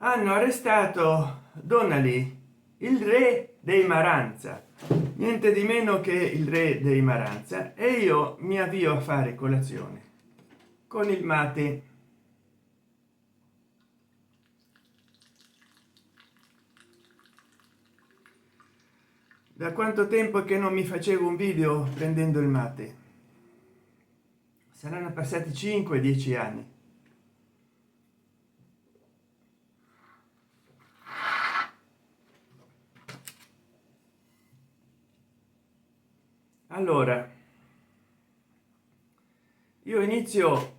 hanno arrestato Donnelly, il re dei Maranza, niente di meno che il re dei Maranza, e io mi avvio a fare colazione con il mate. Da quanto tempo che non mi facevo un video prendendo il mate? Saranno passati 5-10 anni. Allora io inizio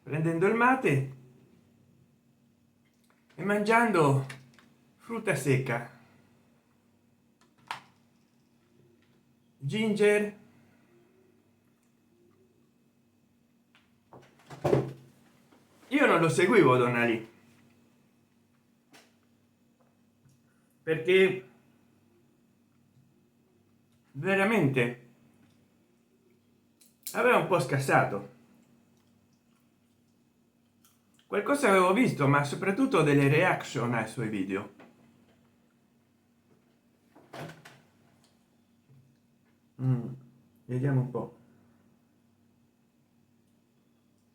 prendendo il mate e mangiando frutta secca, ginger, io non lo seguivo Donnelly perché veramente aveva un po' scassato. Qualcosa avevo visto, ma soprattutto delle reaction ai suoi video. Vediamo un po'.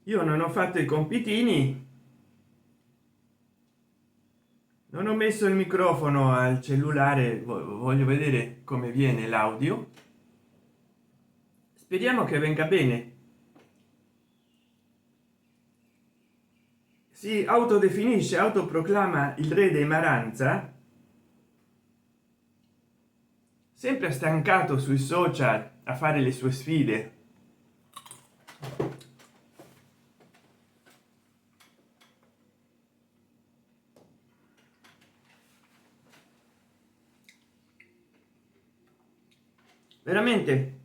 Io non ho fatto i compitini, non ho messo il microfono al cellulare, voglio vedere come viene l'audio. Speriamo che venga bene. Si autodefinisce, autoproclama il re dei Maranza, sempre stancato sui social a fare le sue sfide. Veramente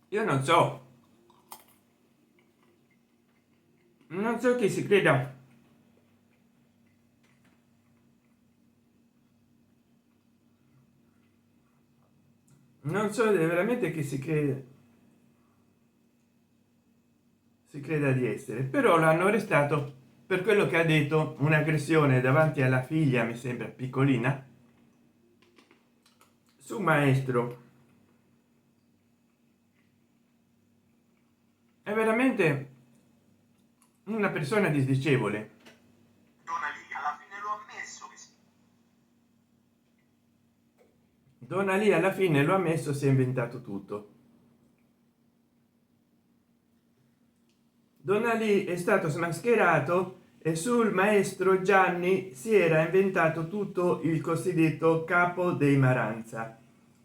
io non so chi si creda, non so veramente che si creda di essere, però l'hanno arrestato per quello che ha detto, un'aggressione davanti alla figlia, mi sembra piccolina, su maestro. È veramente una persona disdicevole. Donnelly alla fine lo ha ammesso, si è inventato tutto. Donnelly è stato smascherato e sul maestro Gianni si era inventato tutto il cosiddetto capo dei Maranza.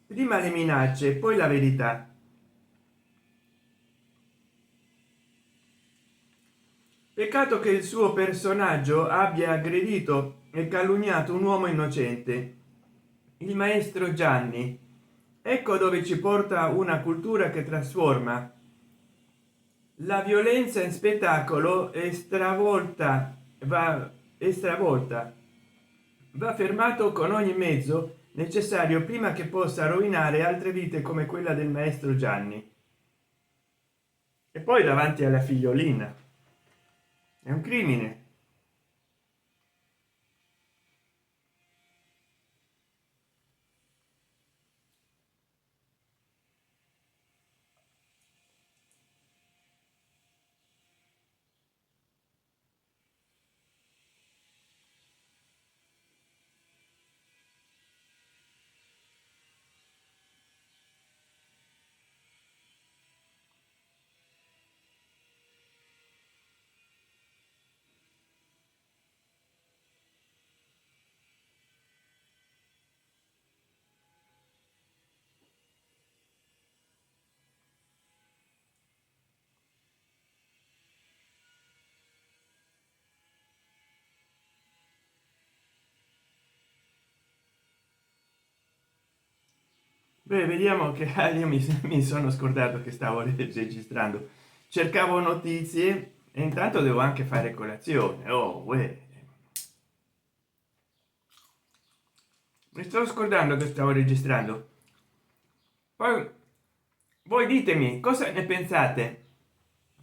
Prima le minacce, poi la verità. Peccato che il suo personaggio abbia aggredito e calunniato un uomo innocente, il maestro Gianni. Ecco dove ci porta una cultura che trasforma la violenza in spettacolo. È stravolta, va fermato con ogni mezzo necessario prima che possa rovinare altre vite come quella del maestro Gianni. E poi davanti alla figliolina è un crimine. Beh, vediamo che io mi sono scordato che stavo registrando, cercavo notizie e intanto devo anche fare colazione. Oh uè. Mi sto scordando che stavo registrando. Poi voi ditemi cosa ne pensate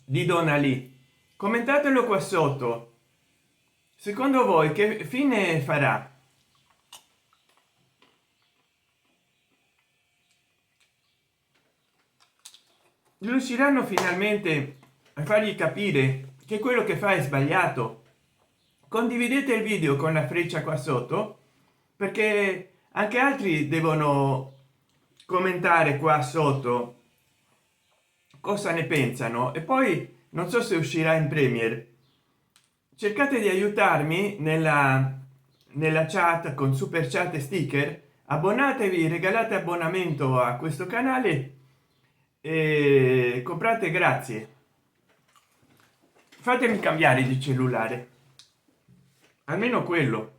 di Donna Lee, commentatelo qua sotto. Secondo voi che fine farà? Riusciranno finalmente a fargli capire che quello che fa è sbagliato? Condividete il video con la freccia qua sotto, perché anche altri devono commentare qua sotto cosa ne pensano. E poi non so se uscirà in Premiere, cercate di aiutarmi nella chat con super chat e sticker, abbonatevi, regalate abbonamento a questo canale e comprate, grazie, fatemi cambiare di cellulare, almeno quello.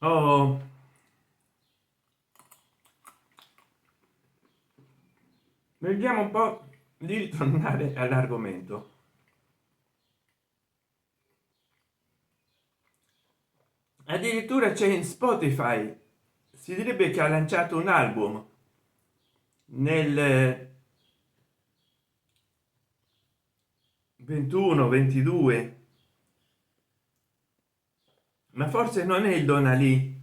Oh, vediamo un po' di ritornare all'argomento. Addirittura c'è in Spotify, si direbbe che ha lanciato un album nel 21 22, ma forse non è il Donna Lee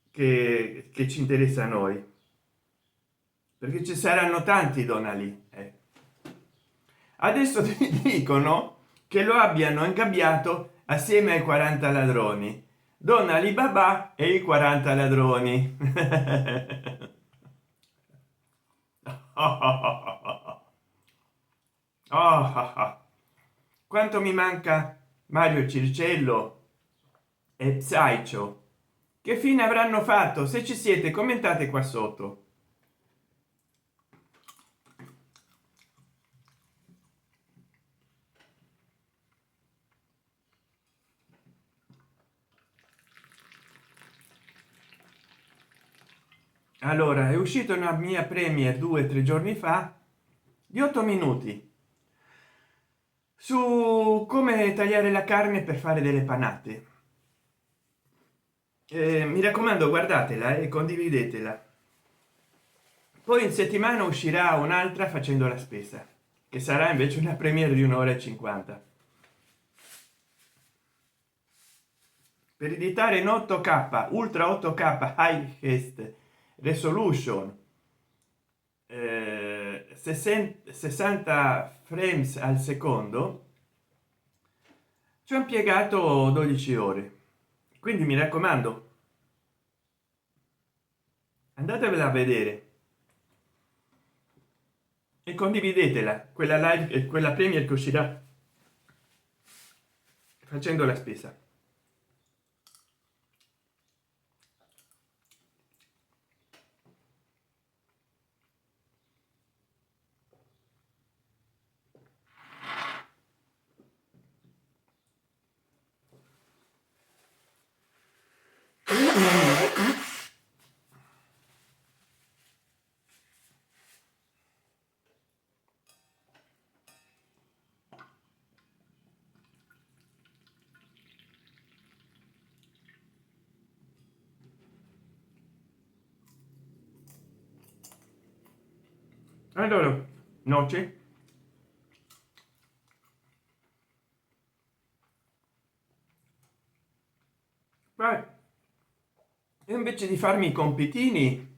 che ci interessa a noi, perché ci saranno tanti Donna Lee. Adesso dicono che lo abbiano ingabbiato assieme ai 40 ladroni, Donna Lee Babà e i 40 ladroni. Oh, quanto mi manca Mario Circello e Psycho. Che fine avranno fatto? Se ci siete, commentate qua sotto. Allora, è uscita una mia premiere 2 o 3 giorni fa di 8 minuti su come tagliare la carne per fare delle panate. Mi raccomando, guardatela e condividetela. Poi in settimana uscirà un'altra facendo la spesa, che sarà invece una premiere di 1 ora e 50, per editare in 8k ultra 8k highest resolution, 60 frames al secondo. Ci ho impiegato 12 ore, quindi mi raccomando, andatevela a vedere e condividetela, quella live e quella premiere che uscirà facendo la spesa. Allora, noce, ma invece di farmi i compitini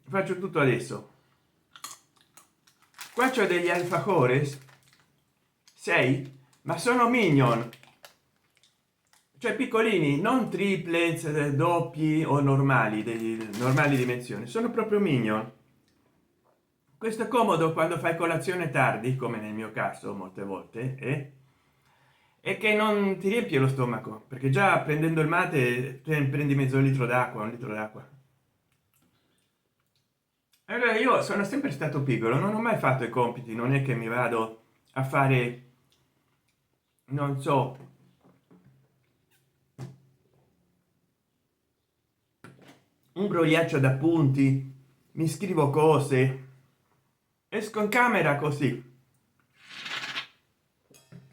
faccio tutto adesso. Qua c'ho degli alfajores 6, ma sono minion, cioè piccolini, non triplets, doppi o normali, degli normali dimensioni, sono proprio minion. Questo è comodo quando fai colazione tardi, come nel mio caso molte volte, e che non ti riempie lo stomaco, perché già prendendo il mate te prendi mezzo litro d'acqua, 1 litro d'acqua. Allora, io sono sempre stato piccolo, non ho mai fatto i compiti, non è che mi vado a fare, non so, un brogliaccio d'appunti, mi scrivo cose, esco in camera così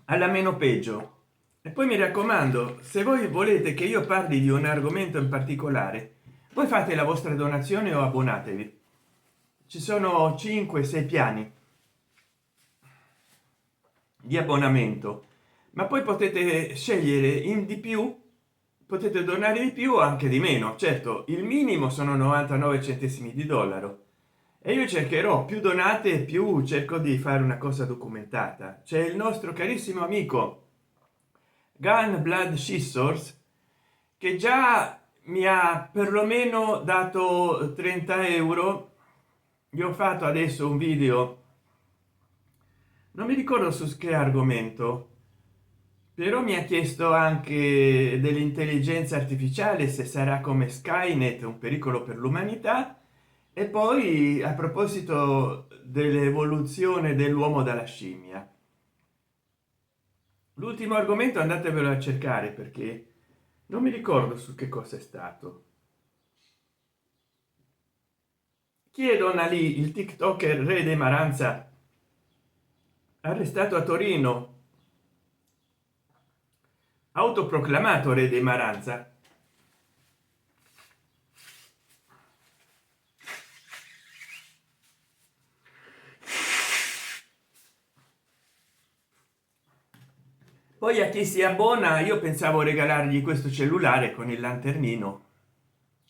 alla meno peggio. E poi mi raccomando, se voi volete che io parli di un argomento in particolare, voi fate la vostra donazione o abbonatevi. Ci sono 5-6 piani di abbonamento, ma poi potete scegliere in di più, potete donare di più o anche di meno. Certo, il minimo sono 99 centesimi di dollaro, e io cercherò più donate più cerco di fare una cosa documentata. C'è il nostro carissimo amico Gun Blood Scissors che già mi ha perlomeno dato 30 euro. Gli ho fatto adesso un video, non mi ricordo su che argomento, però mi ha chiesto anche dell'intelligenza artificiale, se sarà come Skynet un pericolo per l'umanità, e poi a proposito dell'evoluzione dell'uomo dalla scimmia. L'ultimo argomento andatevelo a cercare perché non mi ricordo su che cosa è stato. Chiedono lì il tiktoker re de Maranza, arrestato a Torino, autoproclamato re de Maranza. Poi a chi si abbona io pensavo regalargli questo cellulare con il lanternino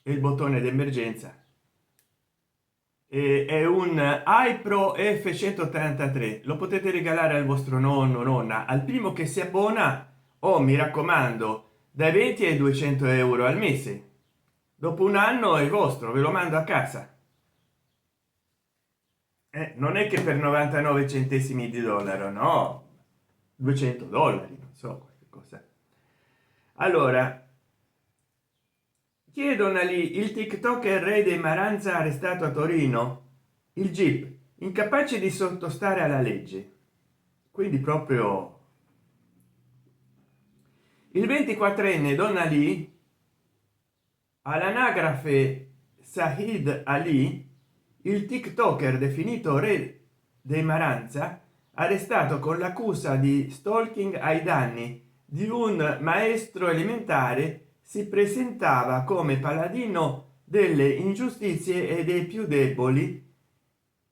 e il bottone d'emergenza. È un iPro F183, lo potete regalare al vostro nonno, nonna, al primo che si abbona, o mi raccomando, dai 20 ai 200 euro al mese. Dopo un anno è vostro, ve lo mando a casa. Non è che per 99 centesimi di dollaro, no, 200 dollari, non so qualche cosa. Allora, chiedono lì il tiktoker re de Maranza arrestato a Torino, il GIP incapace di sottostare alla legge, quindi proprio il 24enne donna lì all'anagrafe Sahid Ali, il tiktoker definito re de Maranza, arrestato con l'accusa di stalking ai danni di un maestro elementare, si presentava come paladino delle ingiustizie e dei più deboli,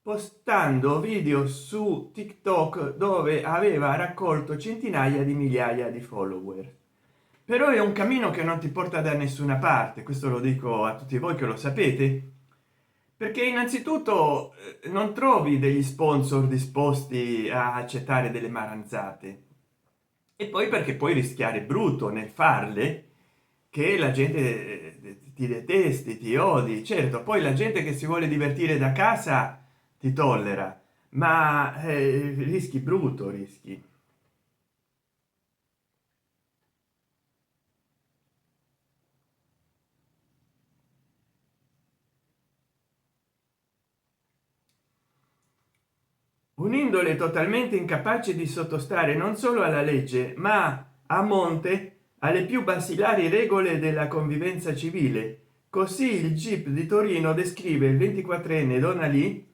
postando video su TikTok dove aveva raccolto centinaia di migliaia di follower. Però è un cammino che non ti porta da nessuna parte, questo lo dico a tutti voi che lo sapete, perché innanzitutto non trovi degli sponsor disposti a accettare delle maranzate, e poi perché puoi rischiare brutto nel farle, che la gente ti detesti, ti odi. Certo, poi la gente che si vuole divertire da casa ti tollera, ma rischi brutto, rischi. Un'indole totalmente incapace di sottostare non solo alla legge ma a monte alle più basilari regole della convivenza civile. Così il GIP di Torino descrive il 24enne donna lì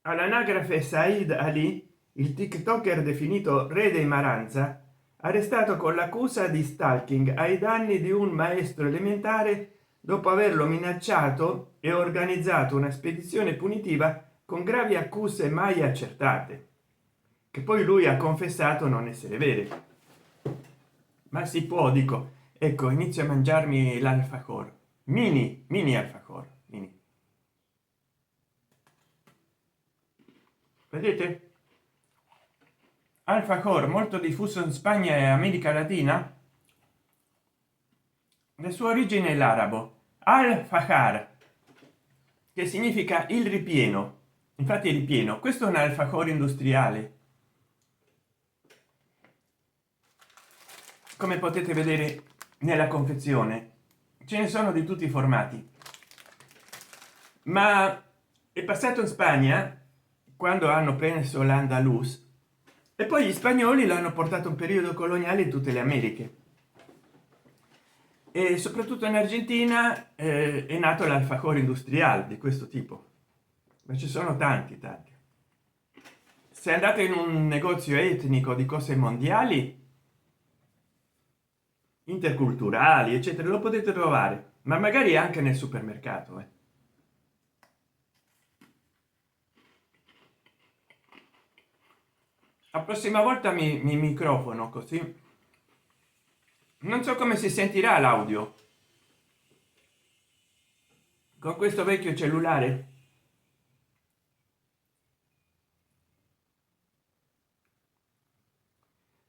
all'anagrafe Said Ali, il tiktoker definito re dei Maranza, arrestato con l'accusa di stalking ai danni di un maestro elementare dopo averlo minacciato e organizzato una spedizione punitiva con gravi accuse mai accertate, che poi lui ha confessato non essere vere. Ma si può, dico, ecco, inizio a mangiarmi l'alfacor, mini alfacor, mini. Vedete? Alfacor, molto diffuso in Spagna e America Latina. La sua origine è l'arabo al-fahar, che significa il ripieno. Infatti è ripieno. Questo è un alfacor industriale, come potete vedere nella confezione. Ce ne sono di tutti i formati, ma è passato in Spagna quando hanno preso l'Andalus e poi gli spagnoli l'hanno portato un periodo coloniale in tutte le Americhe e soprattutto in Argentina è nato l'alfajor industriale di questo tipo, ma ci sono tanti. Se andate in un negozio etnico di cose mondiali interculturali eccetera lo potete trovare, ma magari anche nel supermercato. La prossima volta mi microfono così non so come si sentirà l'audio con questo vecchio cellulare.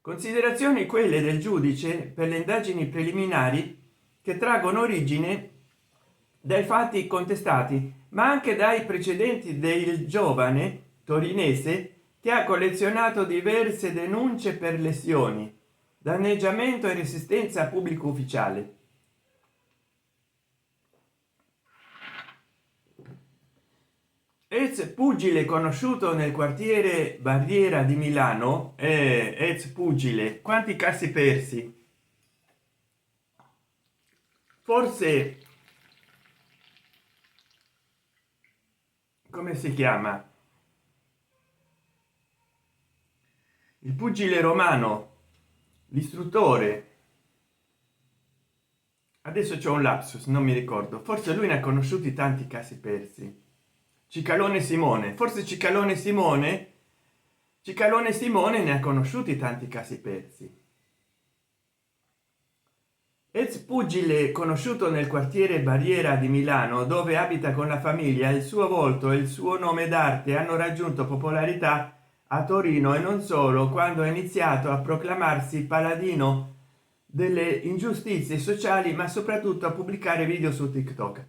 Considerazioni quelle del giudice per le indagini preliminari che traggono origine dai fatti contestati ma anche dai precedenti del giovane torinese che ha collezionato diverse denunce per lesioni, danneggiamento e resistenza a pubblico ufficiale. Ex pugile conosciuto nel quartiere Barriera di Milano, ex pugile, quanti casi persi? Forse, come si chiama? Il pugile romano, l'istruttore. Adesso c'è un lapsus, non mi ricordo. Forse lui ne ha conosciuti tanti casi persi. Cicalone Simone, forse Cicalone Simone ne ha conosciuti tanti casi persi. Ex pugile conosciuto nel quartiere Barriera di Milano, dove abita con la famiglia, il suo volto e il suo nome d'arte hanno raggiunto popolarità a Torino e non solo, quando ha iniziato a proclamarsi paladino delle ingiustizie sociali, ma soprattutto a pubblicare video su TikTok.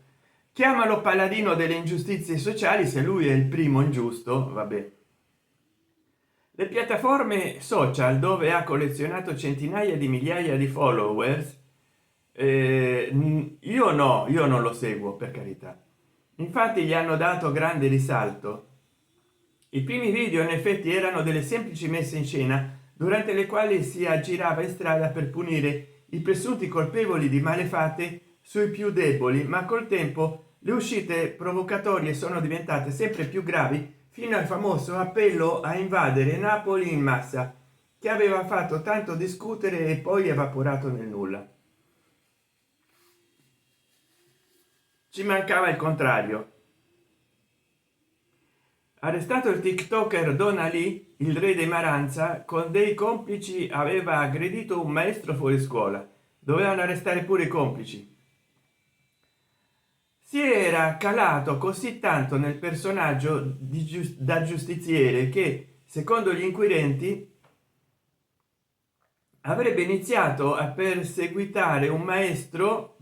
Chiamalo paladino delle ingiustizie sociali se lui è il primo ingiusto, vabbè. Le piattaforme social dove ha collezionato centinaia di migliaia di followers, io non lo seguo, per carità. Infatti gli hanno dato grande risalto. I primi video in effetti erano delle semplici messe in scena durante le quali si aggirava in strada per punire i presunti colpevoli di malefatte sui più deboli, ma col tempo le uscite provocatorie sono diventate sempre più gravi, fino al famoso appello a invadere Napoli in massa, che aveva fatto tanto discutere e poi evaporato nel nulla. Ci mancava il contrario. Arrestato il tiktoker Don Ali, il re dei Maranza, con dei complici aveva aggredito un maestro fuori scuola. Dovevano arrestare pure i complici. Si era calato così tanto nel personaggio da giustiziere che, secondo gli inquirenti, avrebbe iniziato a perseguitare un maestro,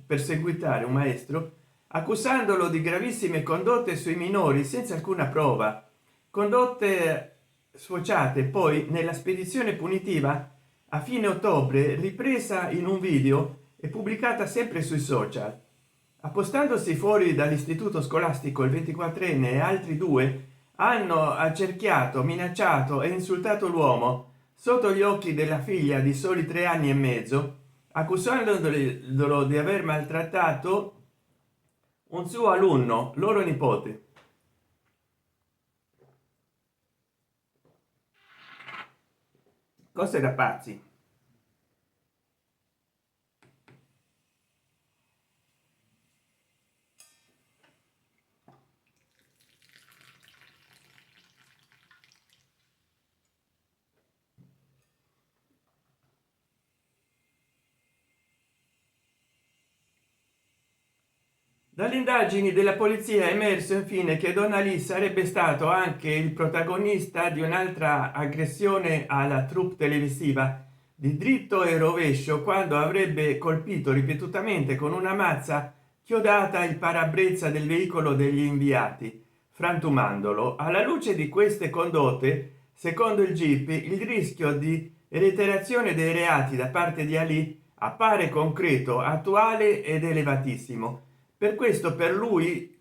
accusandolo di gravissime condotte sui minori senza alcuna prova, condotte sfociate poi nella spedizione punitiva a fine ottobre, ripresa in un video e pubblicata sempre sui social. Appostandosi fuori dall'istituto scolastico, il 24enne e altri due hanno accerchiato, minacciato e insultato l'uomo sotto gli occhi della figlia di soli 3 anni e mezzo, accusandolo di aver maltrattato un suo alunno, loro nipote. Cose da pazzi. Dalle indagini della polizia è emerso infine che Don Ali sarebbe stato anche il protagonista di un'altra aggressione alla troupe televisiva di dritto e rovescio, quando avrebbe colpito ripetutamente con una mazza chiodata il parabrezza del veicolo degli inviati, frantumandolo. Alla luce di queste condotte, secondo il GIP, il rischio di reiterazione dei reati da parte di Ali appare concreto, attuale ed elevatissimo. Per questo per lui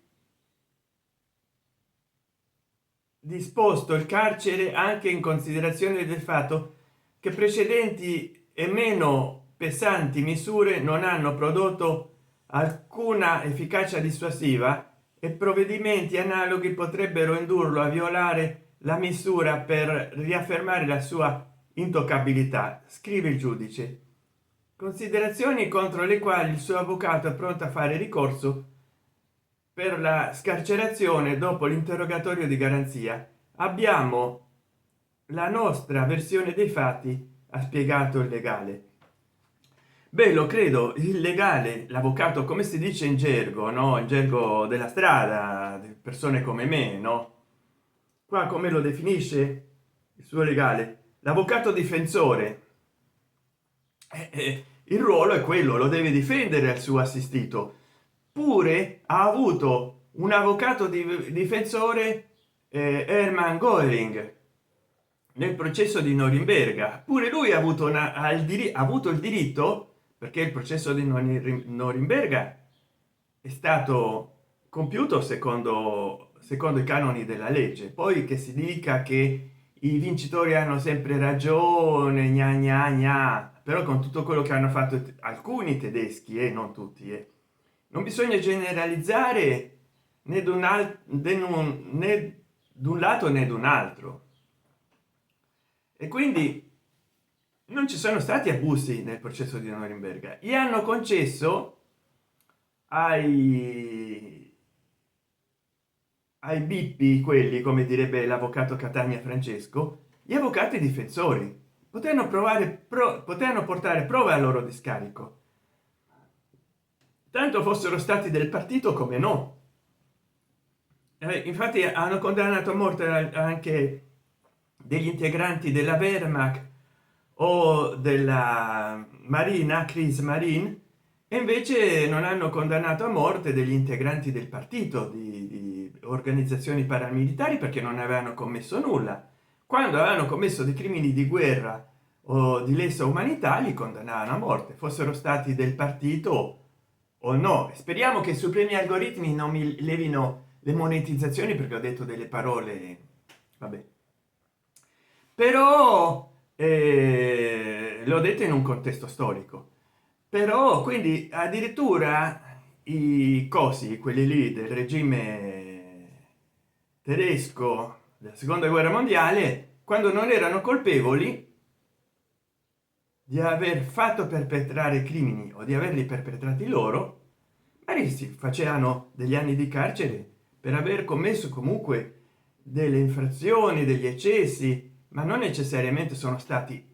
disposto il carcere anche in considerazione del fatto che precedenti e meno pesanti misure non hanno prodotto alcuna efficacia dissuasiva e provvedimenti analoghi potrebbero indurlo a violare la misura per riaffermare la sua intoccabilità, scrive il giudice. Considerazioni contro le quali il suo avvocato è pronto a fare ricorso per la scarcerazione dopo l'interrogatorio di garanzia. Abbiamo la nostra versione dei fatti, ha spiegato il legale. Beh, lo credo, il legale, l'avvocato, come si dice in gergo, no, in gergo della strada, di persone come me, no, qua come lo definisce il suo legale, l'avvocato difensore. Il ruolo è quello, lo deve difendere al suo assistito. Pure ha avuto un avvocato difensore, Hermann Göring, nel processo di Norimberga. Pure lui ha avuto, ha avuto il diritto, perché il processo di Norimberga è stato compiuto secondo i canoni della legge. Poi che si dica che i vincitori hanno sempre ragione, gna gna gna, però con tutto quello che hanno fatto alcuni tedeschi e non tutti, non bisogna generalizzare né né d'un lato né d'un altro, e quindi non ci sono stati abusi nel processo di Norimberga. Gli hanno concesso ai bippi, quelli, come direbbe l'avvocato Catania Francesco, gli avvocati difensori potevano potevano portare prove al loro discarico, tanto fossero stati del partito come no. Infatti hanno condannato a morte anche degli integranti della Wehrmacht o della Marina, Kriegsmarine, e invece non hanno condannato a morte degli integranti del partito, di organizzazioni paramilitari, perché non avevano commesso nulla. Quando avevano commesso dei crimini di guerra o di lesa umanità li condannavano a morte, fossero stati del partito o no. Speriamo che i supremi algoritmi non mi levino le monetizzazioni, perché ho detto delle parole, vabbè, però l'ho detto in un contesto storico. Però quindi addirittura i cosi, quelli lì del regime tedesco della seconda guerra mondiale, quando non erano colpevoli di aver fatto perpetrare crimini o di averli perpetrati loro, magari si facevano degli anni di carcere per aver commesso comunque delle infrazioni, degli eccessi, ma non necessariamente sono stati,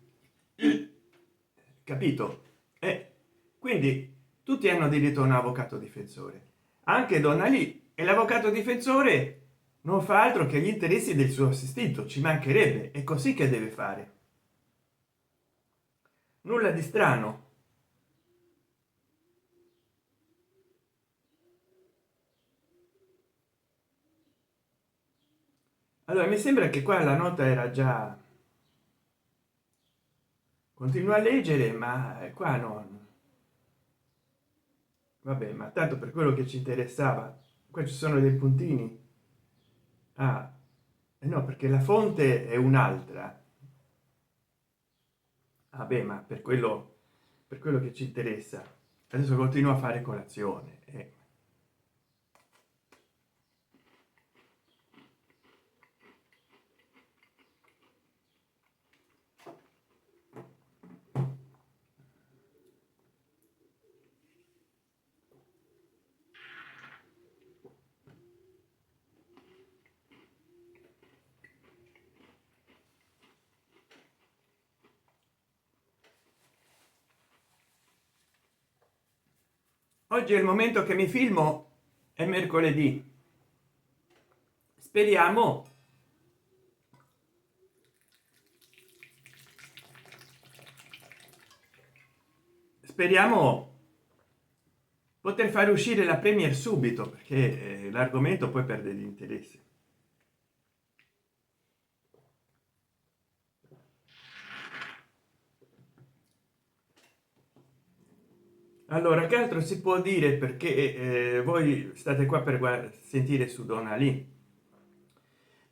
capito? Quindi tutti hanno diritto a un avvocato difensore, anche Donna Lee, e l'avvocato difensore non fa altro che gli interessi del suo assistito, ci mancherebbe, è così che deve fare, nulla di strano. Allora mi sembra che qua la nota era già, continuo a leggere, ma qua non, vabbè, ma tanto per quello che ci interessava, qua ci sono dei puntini. Ah, no, perché la fonte è un'altra. Ah beh, ma per quello che ci interessa, adesso continuo a fare colazione, oggi è il momento che mi filmo, è mercoledì, speriamo speriamo poter fare uscire la premier subito, perché l'argomento poi perde di interesse. Allora, che altro si può dire, perché voi state qua per sentire su Donna Lee?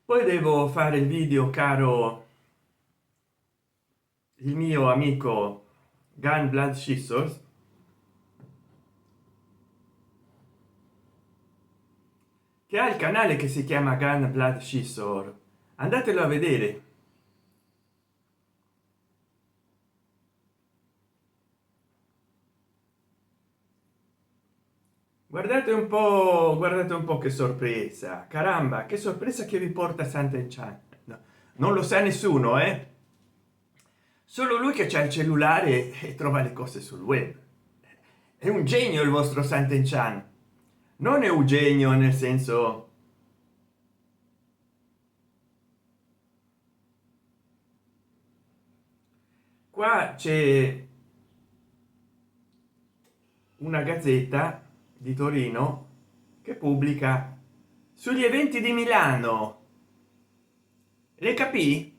poi devo fare il video, caro il mio amico Gun Blood Scissors, che ha il canale che si chiama Gun Blood Scissor, andatelo a vedere. Guardate un po' che sorpresa, caramba, che sorpresa che vi porta Sant'Enchan. No, non lo sa nessuno, solo lui che c'ha il cellulare e trova le cose sul web. È un genio il vostro Sant'Enchan, non è Eugenio nel senso. Qua c'è una gazzetta di Torino che pubblica sugli eventi di Milano, le capì,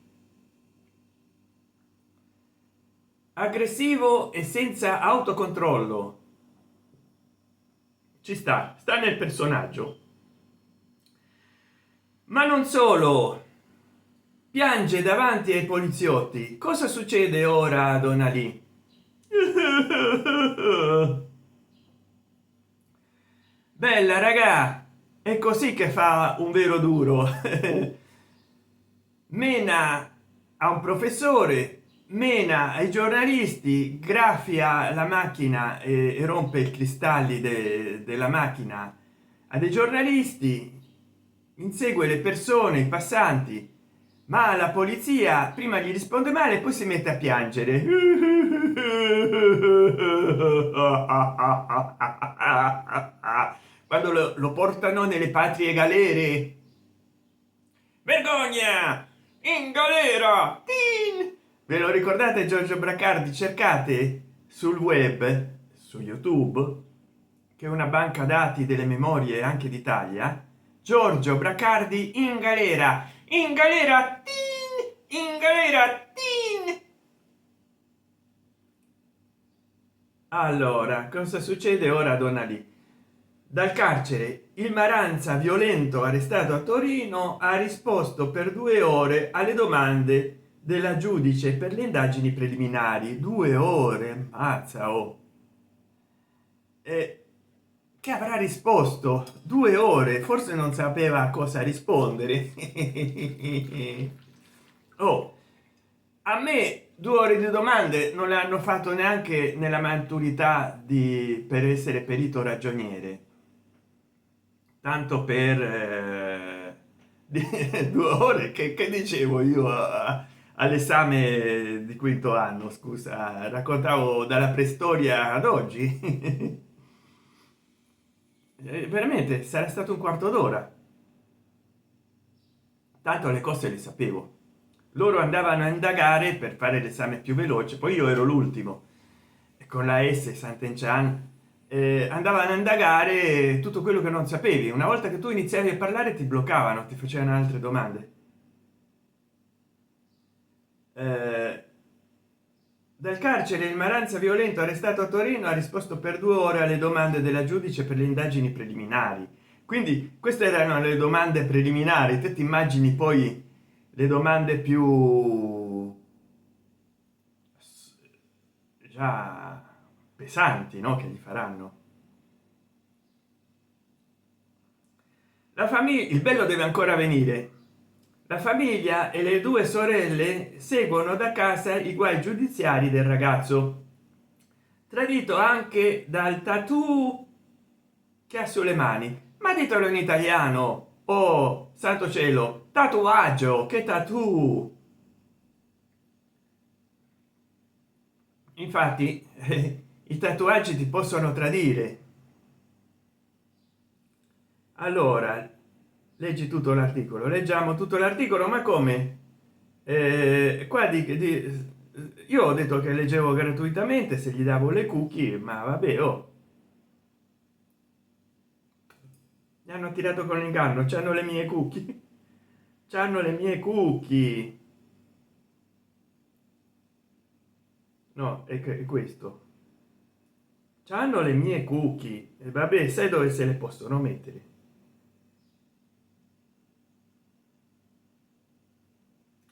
aggressivo e senza autocontrollo. Ci sta nel personaggio, ma non solo, piange davanti ai poliziotti. Cosa succede ora a Donalì? Bella raga, è così che fa un vero duro. Mena a un professore, mena ai giornalisti, graffia la macchina e rompe i cristalli della macchina a dei giornalisti, insegue le persone, i passanti, ma la polizia prima gli risponde male e poi si mette a piangere. Quando lo portano nelle patrie galere. Vergogna, in galera. Tin! Ve lo ricordate Giorgio Bracardi? Cercate sul web, su YouTube, che è una banca dati delle memorie anche d'Italia. Giorgio Bracardi in galera, in galera, tin! In galera, tin! Allora, cosa succede ora a Donalì? Dal carcere il Maranza, violento, arrestato a Torino, ha risposto per 2 ore alle domande della giudice per le indagini preliminari. 2 ore, mazza, oh. Che avrà risposto? 2 ore, forse non sapeva cosa rispondere. Oh, a me 2 ore di domande non le hanno fatto neanche nella maturità di per essere perito ragioniere, tanto per 2 ore che dicevo io all'esame di quinto anno. Scusa, raccontavo dalla preistoria ad oggi. Veramente sarà stato un quarto d'ora, tanto le cose le sapevo. Loro andavano a indagare per fare l'esame più veloce, poi io ero l'ultimo e con la S Sant'Enchan andavano a indagare tutto quello che non sapevi. Una volta che tu iniziavi a parlare ti bloccavano, ti facevano altre domande. Dal carcere il Maranza, violento, arrestato a Torino, ha risposto per 2 ore alle domande della giudice per le indagini preliminari. Quindi queste erano le domande preliminari. Te ti immagini poi le domande più già pesanti, no, che gli faranno. La famiglia, il bello deve ancora venire. La famiglia e le 2 sorelle seguono da casa i guai giudiziari del ragazzo, tradito anche dal tattoo che ha sulle mani. Ma ditelo in italiano, oh santo cielo, tatuaggio, che tattoo. Infatti i tatuaggi ti possono tradire. Allora leggi tutto l'articolo, leggiamo tutto l'articolo. Ma come? Qua io ho detto che leggevo gratuitamente se gli davo le cookie, ma vabbè, oh, mi hanno tirato con l'inganno. C'hanno le mie cookie. C'hanno le mie cookie. No, è questo. C'hanno le mie cookie e vabbè, sai dove se le possono mettere?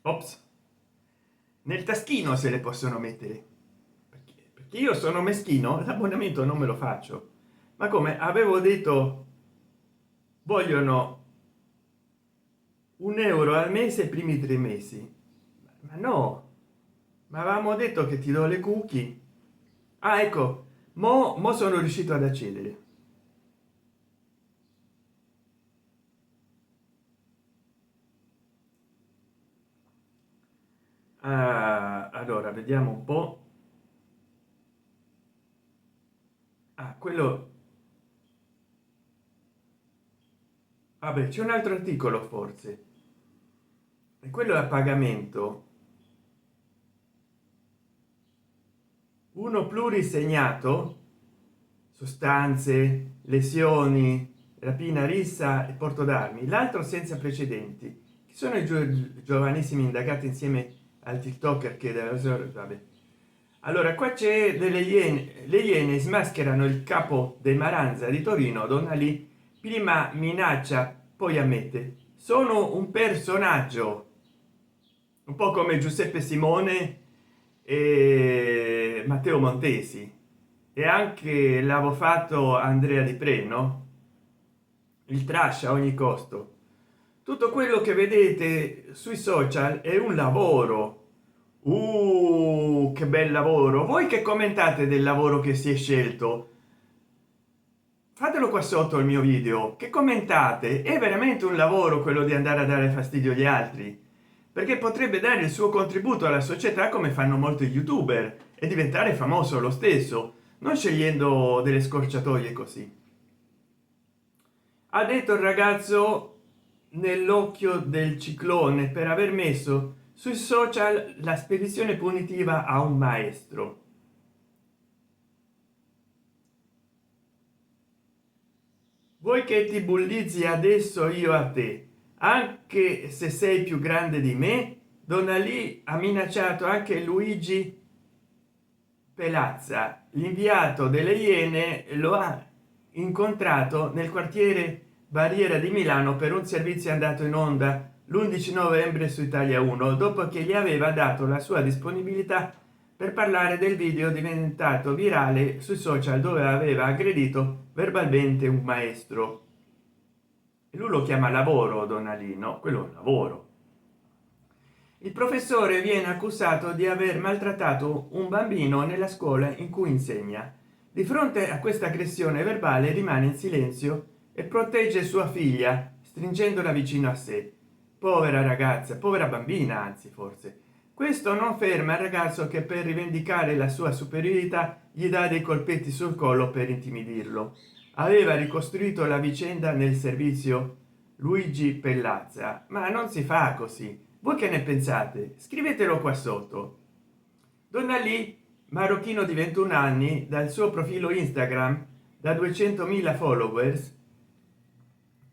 ops, nel taschino se le possono mettere, perché io sono meschino, l'abbonamento non me lo faccio. Ma come avevo detto, vogliono 1 euro al mese i primi 3 mesi. Ma no, ma avevamo detto che ti do le cookie. Ah, ecco, mo sono riuscito ad accedere. Ah, allora vediamo un po'. Ah, quello, vabbè, c'è un altro articolo forse, e quello è a pagamento. Uno plurisegnato, sostanze, lesioni, rapina, rissa e porto d'armi. L'altro senza precedenti. Chi sono i giovanissimi indagati insieme al tiktoker che vabbè. Allora qua c'è delle iene. Le iene smascherano il capo dei Maranza di Torino. Donnelly prima minaccia, poi ammette: sono un personaggio, un po' come Giuseppe Simone e Matteo Montesi, e anche l'avvocato Andrea Di Preno. Il trash a ogni costo. Tutto quello che vedete sui social è un lavoro. Che bel lavoro. Voi che commentate del lavoro che si è scelto, fatelo qua sotto il mio video, che commentate. È veramente un lavoro quello di andare a dare fastidio agli altri, perché potrebbe dare il suo contributo alla società come fanno molti youtuber e diventare famoso lo stesso, non scegliendo delle scorciatoie così. Ha detto il ragazzo nell'occhio del ciclone per aver messo sui social la spedizione punitiva a un maestro. Vuoi che ti bullizzi adesso io a te, anche se sei più grande di me? Donnelly ha minacciato anche Luigi Pelazza, l'inviato delle Iene. Lo ha incontrato nel quartiere Barriera di Milano per un servizio andato in onda l'11 novembre su Italia 1, dopo che gli aveva dato la sua disponibilità per parlare del video diventato virale sui social dove aveva aggredito verbalmente un maestro. E lui lo chiama lavoro, Donalino, quello è un lavoro. Il professore viene accusato di aver maltrattato un bambino nella scuola in cui insegna. Di fronte a questa aggressione verbale rimane in silenzio e protegge sua figlia stringendola vicino a sé. Povera ragazza, povera bambina, anzi forse. Questo non ferma il ragazzo che per rivendicare la sua superiorità gli dà dei colpetti sul collo per intimidirlo. Aveva ricostruito la vicenda nel servizio Luigi Pellazza, ma non si fa così. Voi che ne pensate? Scrivetelo qua sotto. Donnelly, marocchino di 21 anni, dal suo profilo Instagram da 200.000 followers,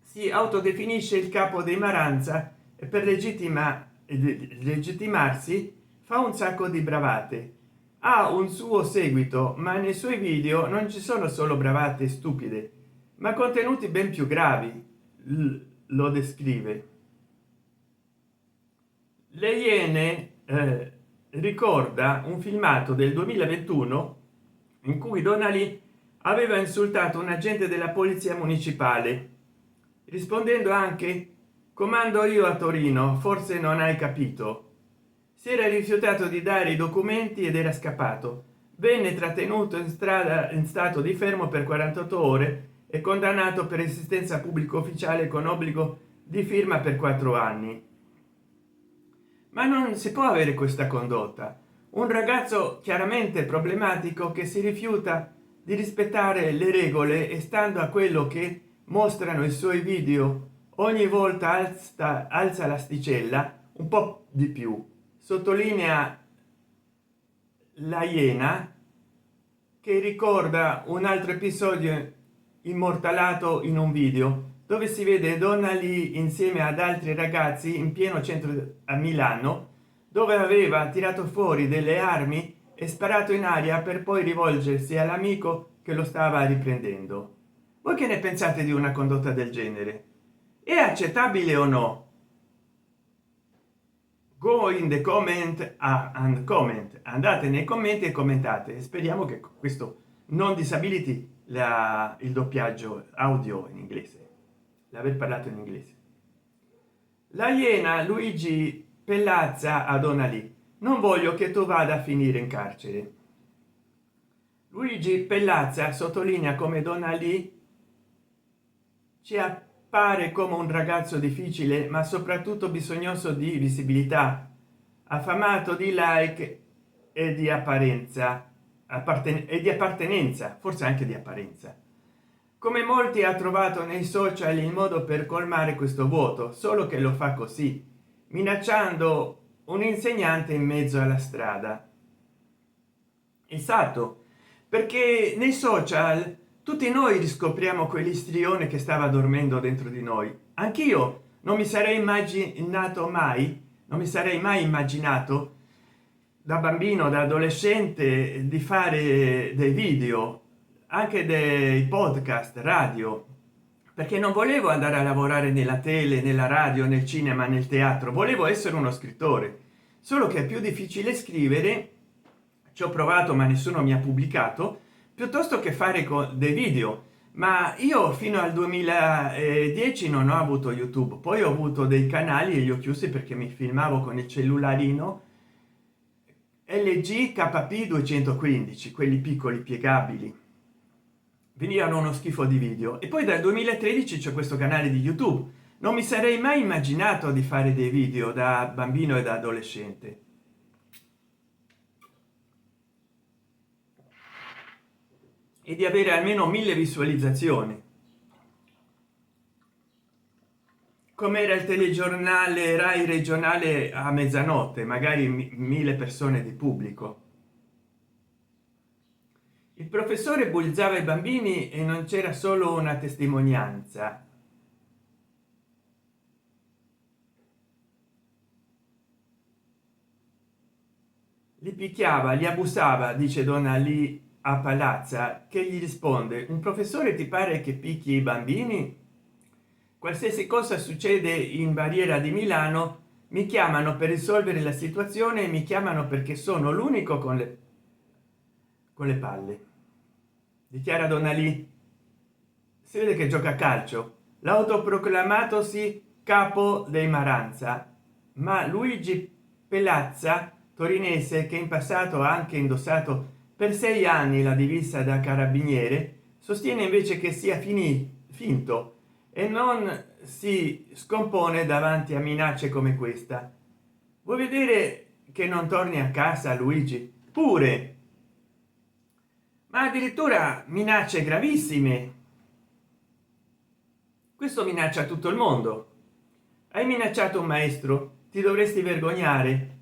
si autodefinisce il capo dei Maranza e per legittimarsi fa un sacco di bravate. Ha un suo seguito, ma nei suoi video non ci sono solo bravate stupide, ma contenuti ben più gravi. Lo descrive. Le Iene ricorda un filmato del 2021 in cui Donnelly aveva insultato un agente della polizia municipale, rispondendo anche: comando io a Torino, forse non hai capito. Si era rifiutato di dare i documenti ed era scappato. Venne trattenuto in strada in stato di fermo per 48 ore e condannato per assistenza pubblico ufficiale con obbligo di firma per 4 anni. Ma non si può avere questa condotta. Un ragazzo chiaramente problematico che si rifiuta di rispettare le regole e stando a quello che mostrano i suoi video ogni volta alza l'asticella un po' di più, sottolinea la Iena, che ricorda un altro episodio immortalato in un video dove si vede Donnelly insieme ad altri ragazzi in pieno centro a Milano, dove aveva tirato fuori delle armi e sparato in aria per poi rivolgersi all'amico che lo stava riprendendo. Voi che ne pensate di una condotta del genere? È accettabile o no? go in the comment and comment, andate nei commenti e commentate, e speriamo che questo non disabiliti il doppiaggio audio in inglese, l'aver parlato in inglese. La Iena Luigi Pellazza a Donalì: non voglio che tu vada a finire in carcere. Luigi Pellazza sottolinea come Donalì ci appare come un ragazzo difficile ma soprattutto bisognoso di visibilità, affamato di like e di apparenza e di appartenenza, forse anche di apparenza. Come molti ha trovato nei social il modo per colmare questo vuoto, solo che lo fa così, minacciando un insegnante in mezzo alla strada. Esatto, perché nei social tutti noi riscopriamo quell'istrione che stava dormendo dentro di noi. Anch'io non mi sarei immaginato mai, non mi sarei mai immaginato da bambino, da adolescente, di fare dei video, anche dei podcast radio, perché non volevo andare a lavorare nella tele, nella radio, nel cinema, nel teatro, volevo essere uno scrittore. Solo che è più difficile scrivere, ci ho provato ma nessuno mi ha pubblicato, piuttosto che fare dei video. Ma io fino al 2010 non ho avuto YouTube, poi ho avuto dei canali e li ho chiusi perché mi filmavo con il cellularino LG KP 215, quelli piccoli piegabili, venivano uno schifo di video. E poi dal 2013 c'è questo canale di YouTube. Non mi sarei mai immaginato di fare dei video da bambino e da adolescente, e di avere almeno 1000 visualizzazioni, come era il telegiornale Rai regionale a mezzanotte, magari 1000 persone di pubblico. Il professore bullizzava i bambini e non c'era solo una testimonianza. Li picchiava, li abusava, dice Donalì a Palazza, che gli risponde: un professore ti pare che picchi i bambini? Qualsiasi cosa succede in Barriera di Milano mi chiamano per risolvere la situazione e mi chiamano perché sono l'unico con le palle, dichiara Donalì. Si vede che gioca a calcio, l'autoproclamatosi capo dei Maranza. Ma Luigi Pellazza, torinese, che in passato ha anche indossato per 6 anni la divisa da carabiniere, sostiene invece che sia finto e non si scompone davanti a minacce come questa. Vuoi vedere che non torni a casa, Luigi? Pure, ma addirittura minacce gravissime. Questo minaccia tutto il mondo. Hai minacciato un maestro, ti dovresti vergognare.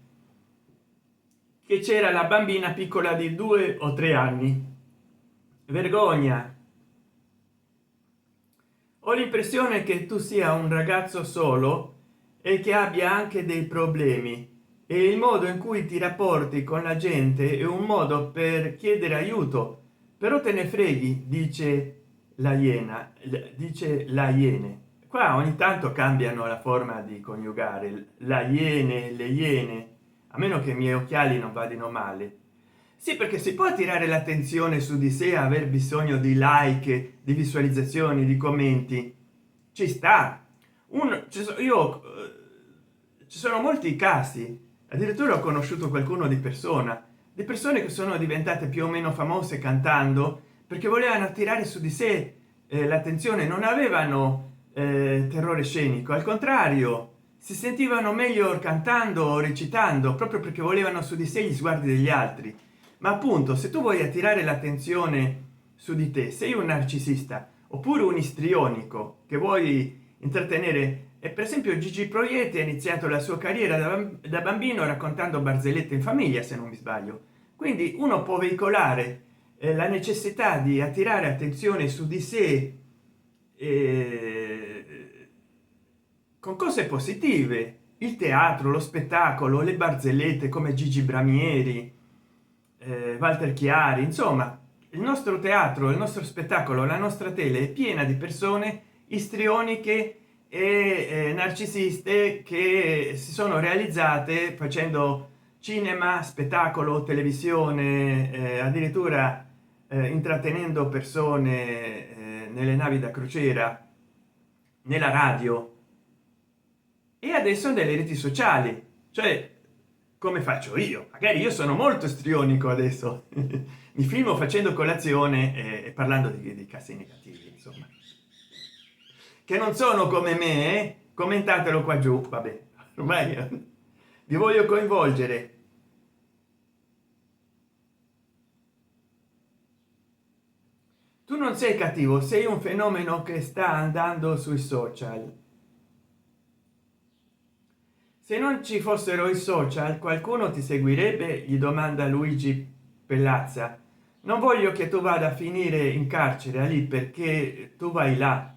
Che c'era la bambina piccola di 2 o 3 anni. Vergogna. Ho l'impressione che tu sia un ragazzo solo e che abbia anche dei problemi, e il modo in cui ti rapporti con la gente è un modo per chiedere aiuto, però te ne freghi, dice la Iena, dice la Iene. Qua ogni tanto cambiano la forma di coniugare la Iene, le Iene, a meno che i miei occhiali non vadino male. Sì, perché si può attirare l'attenzione su di sé, aver bisogno di like, di visualizzazioni, di commenti, ci sta. Ci sono molti casi, addirittura ho conosciuto qualcuno di persona, di persone che sono diventate più o meno famose cantando perché volevano attirare su di sé l'attenzione, non avevano terrore scenico, al contrario, si sentivano meglio cantando o recitando proprio perché volevano su di sé gli sguardi degli altri. Ma appunto, se tu vuoi attirare l'attenzione su di te, sei un narcisista oppure un istrionico che vuoi intrattenere. E per esempio Gigi Proietti ha iniziato la sua carriera da bambino raccontando barzellette in famiglia, se non mi sbaglio. Quindi uno può veicolare la necessità di attirare attenzione su di sé con cose positive, il teatro, lo spettacolo, le barzellette come Gigi Bramieri, Walter Chiari, insomma il nostro teatro, il nostro spettacolo, la nostra tele è piena di persone istrioniche e narcisiste che si sono realizzate facendo cinema, spettacolo, televisione, addirittura intrattenendo persone nelle navi da crociera, nella radio e adesso nelle reti sociali. Cioè, come faccio io? Magari io sono molto istrionico adesso, mi filmo facendo colazione e parlando di casi negativi, insomma, che non sono come me, commentatelo qua giù. Vabbè, ormai vi voglio coinvolgere. Tu non sei cattivo, sei un fenomeno che sta andando sui social. Se non ci fossero i social qualcuno ti seguirebbe, gli domanda Luigi Pellazza. Non voglio che tu vada a finire in carcere lì perché tu vai là,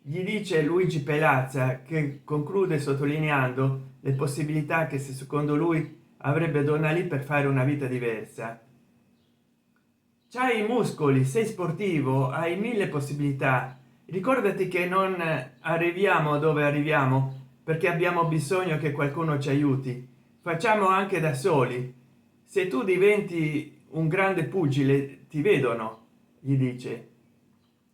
gli dice Luigi Pelazza, che conclude sottolineando le possibilità che se secondo lui avrebbe Donna lì per fare una vita diversa. C'hai i muscoli, sei sportivo, hai mille possibilità. Ricordati che non arriviamo dove arriviamo perché abbiamo bisogno che qualcuno ci aiuti, facciamo anche da soli. Se tu diventi un grande pugile ti vedono, gli dice,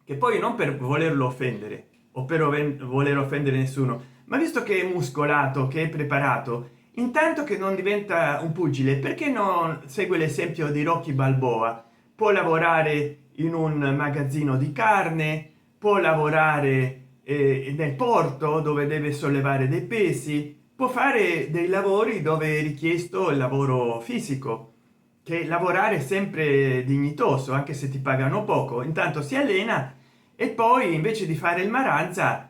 che poi non per volerlo offendere o per voler offendere nessuno, ma visto che è muscolato, che è preparato, intanto che non diventa un pugile, perché non segue l'esempio di Rocky Balboa? Può lavorare in un magazzino di carne, può lavorare nel porto dove deve sollevare dei pesi, può fare dei lavori dove è richiesto il lavoro fisico, che lavorare è sempre dignitoso anche se ti pagano poco. Intanto si allena e poi invece di fare il maranza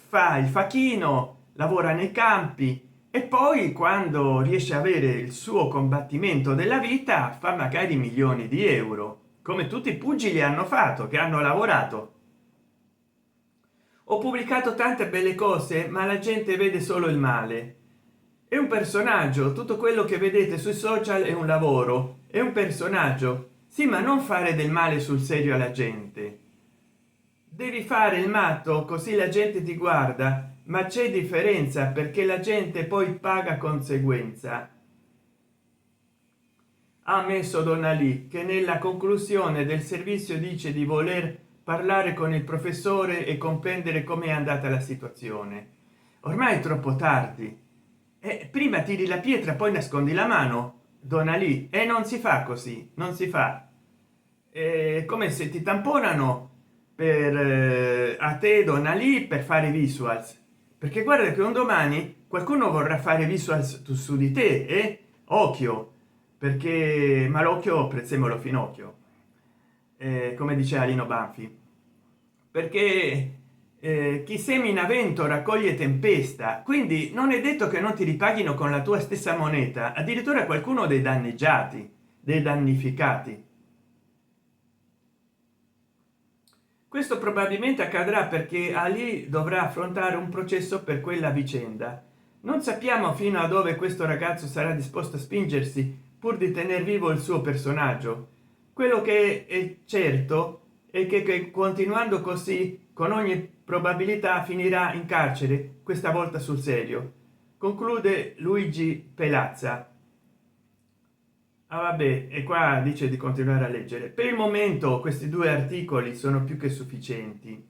fa il facchino, lavora nei campi e poi quando riesce a avere il suo combattimento della vita fa magari milioni di euro, come tutti i pugili hanno fatto, che hanno lavorato. Ho pubblicato tante belle cose ma la gente vede solo il male. È un personaggio, tutto quello che vedete sui social è un lavoro, è un personaggio. Sì, ma non fare del male sul serio alla gente. Devi fare il matto così la gente ti guarda, ma c'è differenza perché la gente poi paga conseguenza. Ha ammesso Donnelly, che nella conclusione del servizio dice di voler parlare con il professore e comprendere come è andata la situazione. Ormai è troppo tardi. Prima tiri la pietra poi nascondi la mano, Donnelly, e non si fa così, non si fa. È come se ti tamponano per a te Donnelly per fare visuals, perché guarda che un domani qualcuno vorrà fare visuals su di te, occhio, perché ma l'occhio prezzemolo finocchio, come dice Alino Banfi, perché chi semina vento raccoglie tempesta, quindi non è detto che non ti ripaghino con la tua stessa moneta, addirittura qualcuno dei danneggiati, dei dannificati. Questo probabilmente accadrà perché Ali dovrà affrontare un processo per quella vicenda. Non sappiamo fino a dove questo ragazzo sarà disposto a spingersi pur di tener vivo il suo personaggio. Quello che è certo è che continuando così con ogni probabilità finirà in carcere, questa volta sul serio, conclude Luigi Pelazza. Vabbè, e qua dice di continuare a leggere. Per il momento questi due articoli sono più che sufficienti.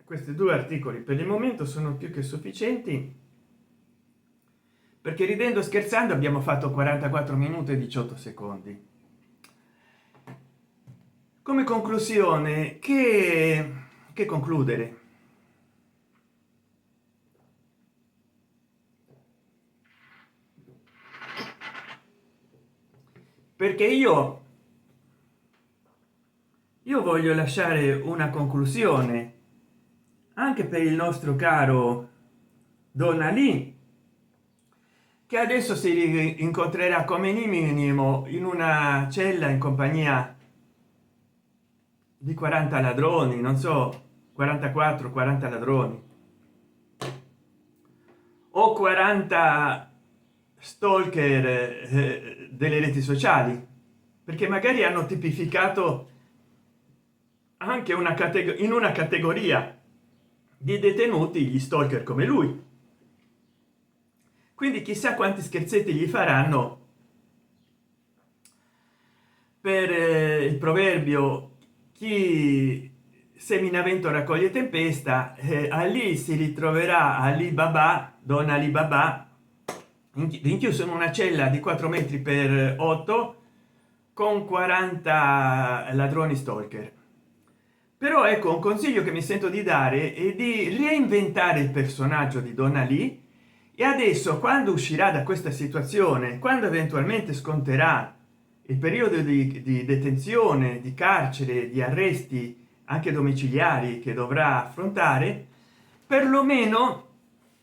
Questi due articoli per il momento sono più che sufficienti, perché ridendo e scherzando abbiamo fatto 44 minuti e 18 secondi. Come conclusione, che concludere? Perché io voglio lasciare una conclusione anche per il nostro caro Donnelly, che adesso si incontrerà come minimo in una cella in compagnia di 40 ladroni, non so, 44 40 ladroni o 40 stalker delle reti sociali, perché magari hanno tipificato anche in una categoria di detenuti gli stalker come lui, quindi chissà quanti scherzetti gli faranno per il proverbio chi semina vento raccoglie tempesta. Ali si ritroverà Ali Baba, Don Ali Baba, rinchiuso in una cella di 4 metri per 8 con 40 ladroni stalker. Però ecco, un consiglio che mi sento di dare è di reinventare il personaggio di Don Ali, e adesso, quando uscirà da questa situazione, quando eventualmente sconterà il periodo di detenzione, di carcere, di arresti anche domiciliari che dovrà affrontare, perlomeno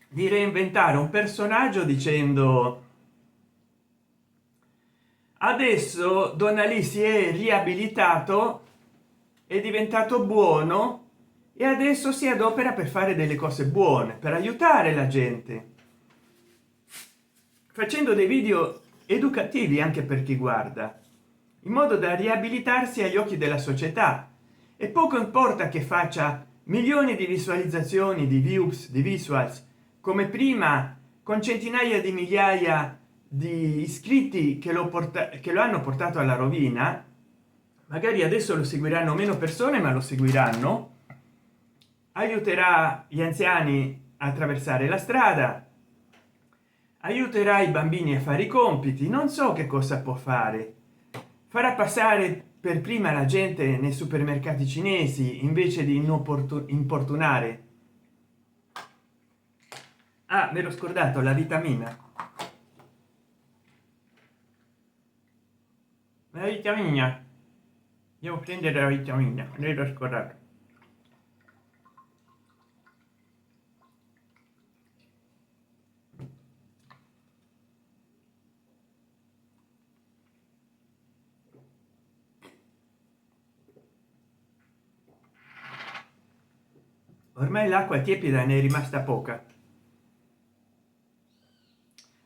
di reinventare un personaggio dicendo: adesso Don Ali si è riabilitato, è diventato buono e adesso si adopera per fare delle cose buone, per aiutare la gente, facendo dei video educativi anche per chi guarda, in modo da riabilitarsi agli occhi della società. E poco importa che faccia milioni di visualizzazioni, di views, di visuals come prima, con centinaia di migliaia di iscritti che lo hanno portato alla rovina. Magari adesso lo seguiranno meno persone, ma lo seguiranno, aiuterà gli anziani a attraversare la strada, aiuterà i bambini a fare i compiti, non so che cosa può fare. Farà passare per prima la gente nei supermercati cinesi invece di importunare. Ah, me l'ho scordato, la vitamina, devo prendere la vitamina, me l'ho scordato. Ormai l'acqua tiepida ne è rimasta poca,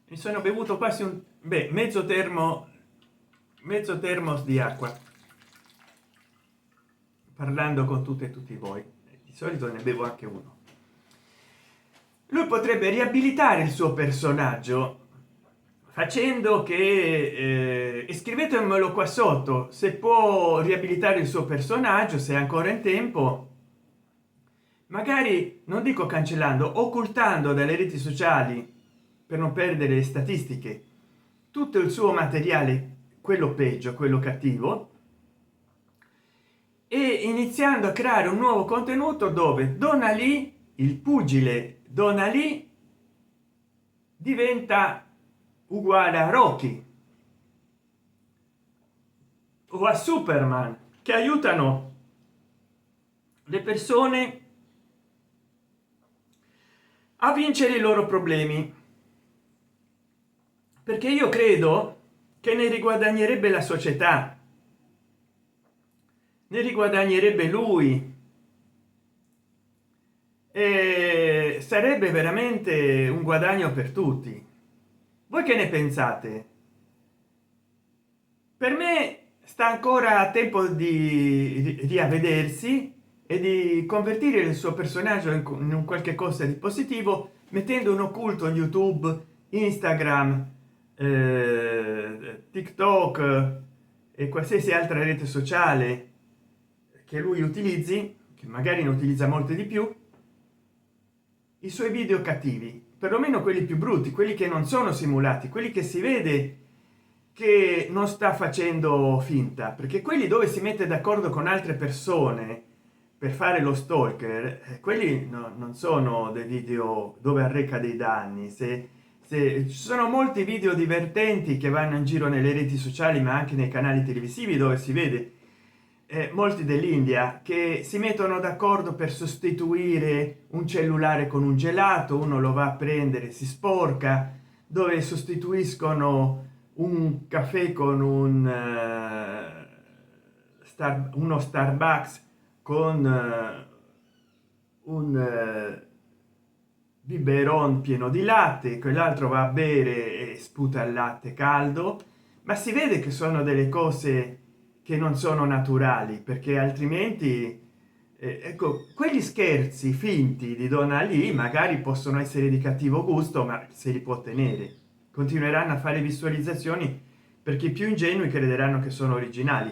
mi sono bevuto quasi un mezzo termos di acqua parlando con tutte e tutti voi. Di solito ne bevo anche uno. Lui potrebbe riabilitare il suo personaggio facendo che scrivetemelo qua sotto se può riabilitare il suo personaggio, se è ancora in tempo, magari non dico cancellando, occultando dalle reti sociali per non perdere le statistiche tutto il suo materiale, quello peggio, quello cattivo, e iniziando a creare un nuovo contenuto dove Don Ali, il pugile Don Ali, diventa uguale a Rocky o a Superman, che aiutano le persone a vincere i loro problemi, perché io credo che ne riguadagnerebbe la società, ne riguadagnerebbe lui, e sarebbe veramente un guadagno per tutti. Voi che ne pensate? Per me sta ancora a tempo di riavvedersi e di convertire il suo personaggio in un qualche cosa di positivo, mettendo un occulto in YouTube, Instagram, TikTok e qualsiasi altra rete sociale che lui utilizzi, che magari ne utilizza molte di più, i suoi video cattivi, perlomeno quelli più brutti, quelli che non sono simulati, quelli che si vede che non sta facendo finta, perché quelli dove si mette d'accordo con altre persone per fare lo stalker, quelli non sono dei video dove arreca dei danni. Se ci sono molti video divertenti che vanno in giro nelle reti sociali ma anche nei canali televisivi dove si vede molti dell'India che si mettono d'accordo per sostituire un cellulare con un gelato, uno lo va a prendere, si sporca, dove sostituiscono un caffè con uno Starbucks con un biberon pieno di latte, quell'altro va a bere e sputa il latte caldo, ma si vede che sono delle cose che non sono naturali, perché altrimenti ecco, quegli scherzi finti di Donna Lee magari possono essere di cattivo gusto, ma se li può tenere. Continueranno a fare visualizzazioni perché i più ingenui crederanno che sono originali,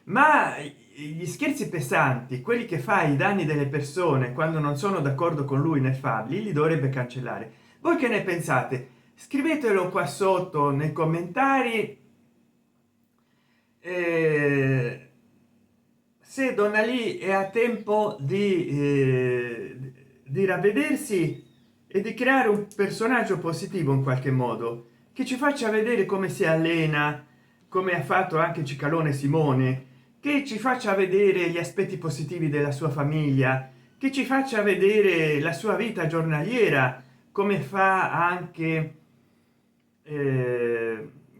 ma gli scherzi pesanti, quelli che fa ai danni delle persone quando non sono d'accordo con lui nel farli, li dovrebbe cancellare. Voi che ne pensate? Scrivetelo qua sotto nei commentari. Se Donna Lee è a tempo di ravvedersi e di creare un personaggio positivo in qualche modo, che ci faccia vedere come si allena, come ha fatto anche Cicalone Simone, che ci faccia vedere gli aspetti positivi della sua famiglia, che ci faccia vedere la sua vita giornaliera, come fa anche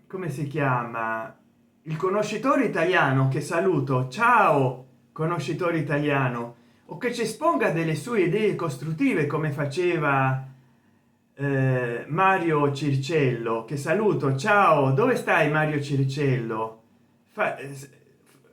come si chiama, il conoscitore italiano, che saluto, ciao conoscitore italiano, o che ci esponga delle sue idee costruttive come faceva Mario Circello, che saluto, ciao, dove stai Mario Circello?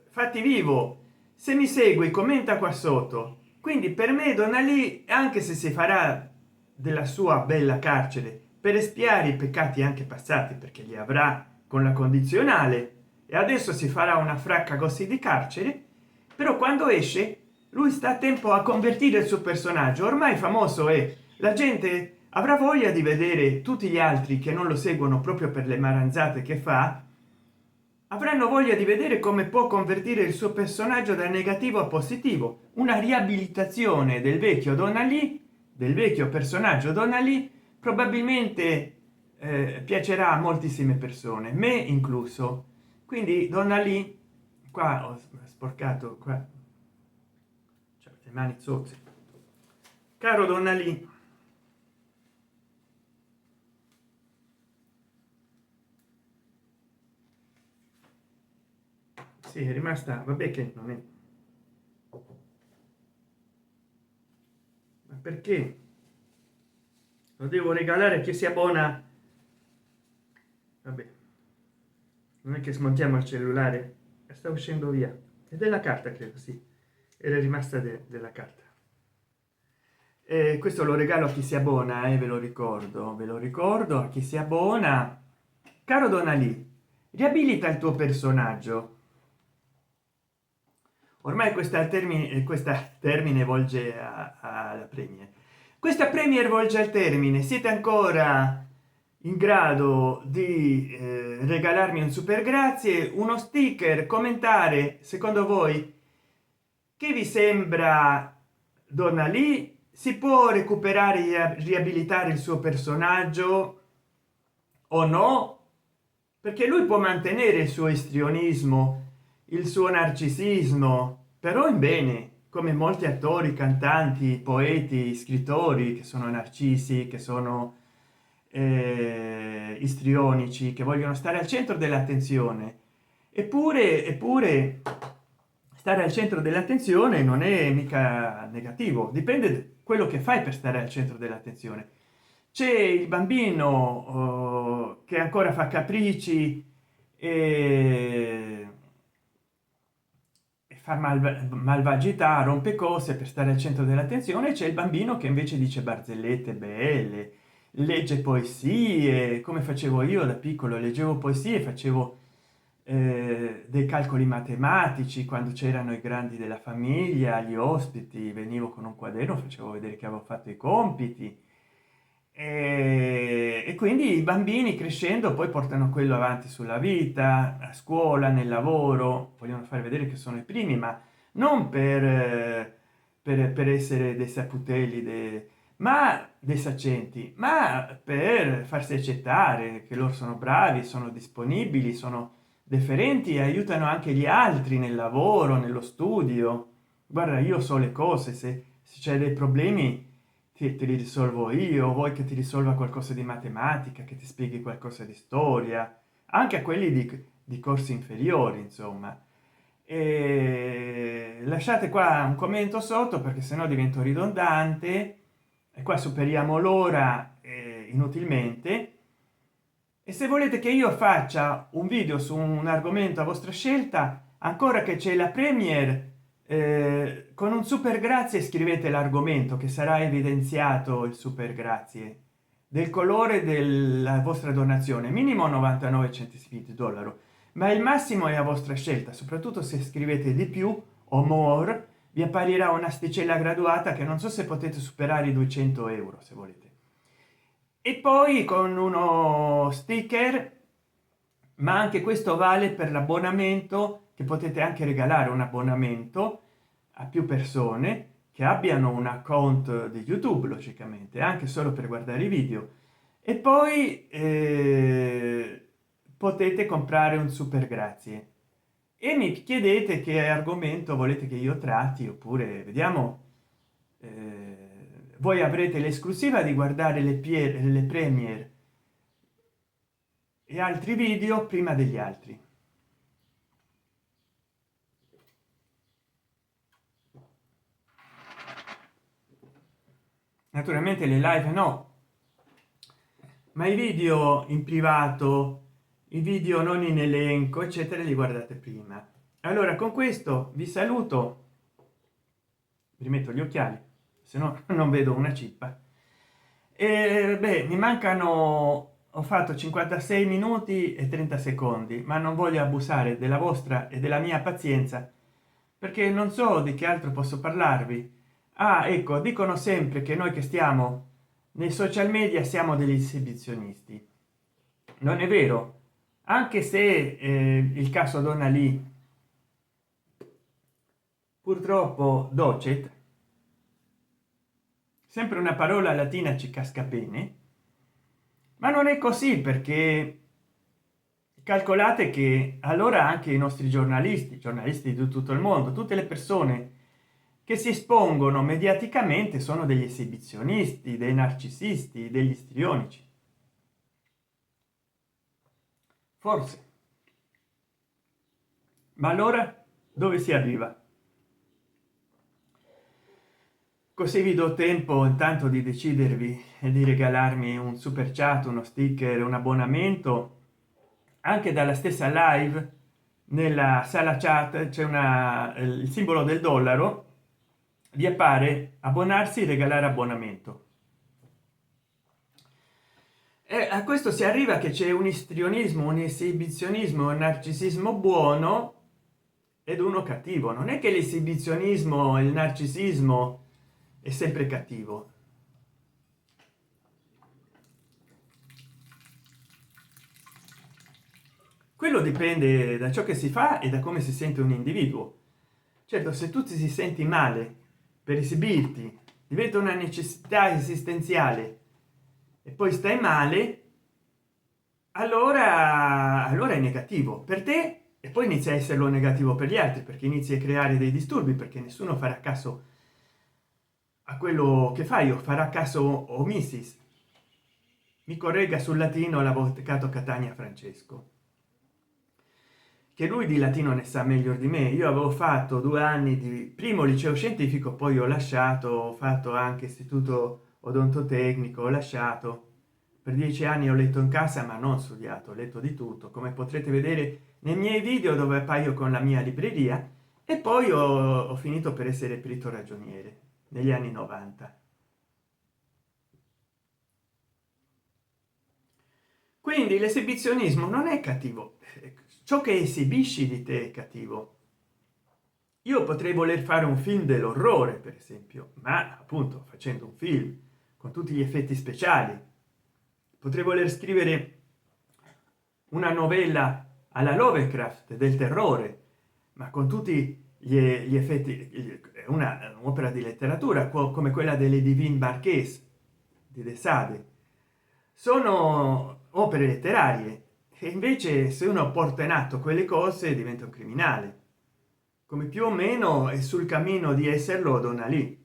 Fatti vivo, se mi segui commenta qua sotto. Quindi per me Donna Lee, anche se si farà della sua bella carcere per espiare i peccati anche passati, perché li avrà con la condizionale, e adesso si farà una fracca così di carcere, però quando esce lui sta a tempo a convertire il suo personaggio, ormai famoso è, la gente avrà voglia di vedere tutti gli altri che non lo seguono proprio per le maranzate che fa, avranno voglia di vedere come può convertire il suo personaggio da negativo a positivo, una riabilitazione del vecchio Donna Lee, del vecchio personaggio Donna Lee, probabilmente piacerà a moltissime persone, me incluso. Quindi Donna Lee, qua ho sporcato qua, cioè, le mani zozze, caro Donna Lee, sì, è rimasta, vabbè che non è, ma perché lo devo regalare a chi si abbona? Vabbè, non è che smontiamo il cellulare, sta uscendo via, è della carta, credo, sì, era rimasta della carta. Questo lo regalo a chi si abbona, ve lo ricordo a chi si abbona. Caro Donna Lee, riabilita il tuo personaggio. Ormai questa termine volge alla premiere, questa premiere volge al termine. Siete ancora in grado di regalarmi un super grazie, uno sticker, commentare secondo voi che vi sembra Donna Lee, si può recuperare e riabilitare il suo personaggio o no, perché lui può mantenere il suo istrionismo, il suo narcisismo, però in bene, come molti attori, cantanti, poeti, scrittori che sono narcisi, che sono istrionici, che vogliono stare al centro dell'attenzione. Eppure stare al centro dell'attenzione non è mica negativo, dipende da quello che fai per stare al centro dell'attenzione. C'è il bambino che ancora fa capricci e fa malvagità, rompe cose per stare al centro dell'attenzione. C'è il bambino che invece dice barzellette belle, legge poesie, come facevo io da piccolo, leggevo poesie, facevo dei calcoli matematici quando c'erano i grandi della famiglia, gli ospiti, venivo con un quaderno, facevo vedere che avevo fatto i compiti. E quindi i bambini crescendo poi portano quello avanti sulla vita, a scuola, nel lavoro, vogliono far vedere che sono i primi, ma non per essere dei saputelli, ma dei saccenti, ma per farsi accettare che loro sono bravi, sono disponibili, sono deferenti e aiutano anche gli altri nel lavoro, nello studio. Guarda, io so le cose, se c'è dei problemi te li risolvo io, vuoi che ti risolva qualcosa di matematica, che ti spieghi qualcosa di storia, anche a quelli di corsi inferiori, insomma. E lasciate qua un commento sotto perché sennò divento ridondante. e qua superiamo l'ora inutilmente. E se volete che io faccia un video su un argomento a vostra scelta, ancora che c'è la premiere, con un super grazie scrivete l'argomento, che sarà evidenziato il super grazie del colore della vostra donazione, minimo 99 centesimi di dollaro, ma il massimo è a vostra scelta. Soprattutto se scrivete di più o more, vi apparirà un'asticella graduata che non so se potete superare i 200 € se volete. E poi con uno sticker, ma anche questo vale per l'abbonamento, che potete anche regalare un abbonamento a più persone che abbiano un account di YouTube, logicamente anche solo per guardare i video. E poi potete comprare un super grazie. E mi chiedete che argomento volete che io tratti, oppure vediamo, voi avrete l'esclusiva di guardare le premiere e altri video prima degli altri. Naturalmente le live no, ma i video in privato, i video non in elenco eccetera, li guardate prima. Allora con questo vi saluto, vi metto gli occhiali se no non vedo una cippa. E beh, mi mancano, ho fatto 56 minuti e 30 secondi, ma non voglio abusare della vostra e della mia pazienza, perché non so di che altro posso parlarvi. Ah, ecco, dicono sempre che noi che stiamo nei social media siamo degli esibizionisti. Non è vero, anche se il caso Donna Lee purtroppo docet, sempre una parola latina ci casca bene, ma non è così, perché calcolate che allora anche i nostri giornalisti di tutto il mondo, tutte le persone che si espongono mediaticamente sono degli esibizionisti, dei narcisisti, degli istrionici. Forse. Ma allora dove si arriva? Così vi do tempo intanto di decidervi e di regalarmi un super chat, uno sticker, un abbonamento. Anche dalla stessa live, nella sala chat c'è il simbolo del dollaro, vi appare abbonarsi, regalare abbonamento. E a questo si arriva che c'è un istrionismo, un esibizionismo, un narcisismo buono ed uno cattivo. Non è che l'esibizionismo e il narcisismo è sempre cattivo. Quello dipende da ciò che si fa e da come si sente un individuo. Certo, se tu ti si senti male per esibirti, diventa una necessità esistenziale e poi stai male, allora è negativo per te, e poi inizia a esserlo negativo per gli altri, perché inizi a creare dei disturbi, perché nessuno farà caso a quello che fai, o farà caso omissis. Mi corregga sul latino l'avvocato Catania Francesco, che lui di latino ne sa meglio di me. Io avevo fatto 2 anni di primo liceo scientifico, poi ho lasciato, ho fatto anche istituto odontotecnico, ho lasciato. Per 10 anni ho letto in casa ma non studiato, ho letto di tutto, come potrete vedere nei miei video dove appaio con la mia libreria. E poi ho finito per essere perito ragioniere negli anni 90. Quindi l'esibizionismo non è cattivo, ciò che esibisci di te è cattivo. Io potrei voler fare un film dell'orrore, per esempio, ma appunto facendo un film con tutti gli effetti speciali, potrei voler scrivere una novella alla Lovecraft del terrore, ma con tutti gli effetti, un'opera di letteratura come quella delle Divine Marqués di De Sade. Sono opere letterarie, e invece se uno porta in atto quelle cose diventa un criminale, come più o meno è sul cammino di esserlo Donna Lee,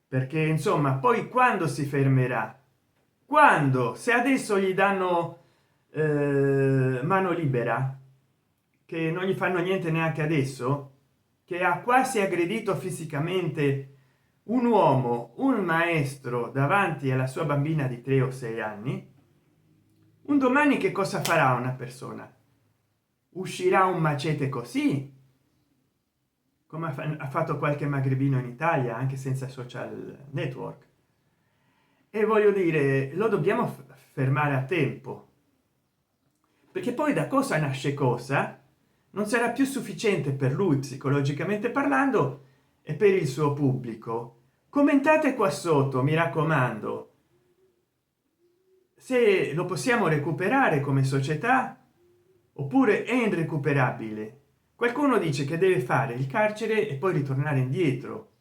perché insomma poi quando si fermerà, quando, se adesso gli danno mano libera, che non gli fanno niente neanche adesso, che ha quasi aggredito fisicamente un uomo, un maestro davanti alla sua bambina di 3 o 6 anni, un domani che cosa farà una persona? Uscirà un macete così come ha fatto qualche magrebino in Italia, anche senza social network. E voglio dire, lo dobbiamo fermare a tempo, perché poi da cosa nasce cosa non sarà più sufficiente per lui psicologicamente parlando e per il suo pubblico. Commentate qua sotto, mi raccomando, se lo possiamo recuperare come società oppure è irrecuperabile. Qualcuno dice che deve fare il carcere e poi ritornare indietro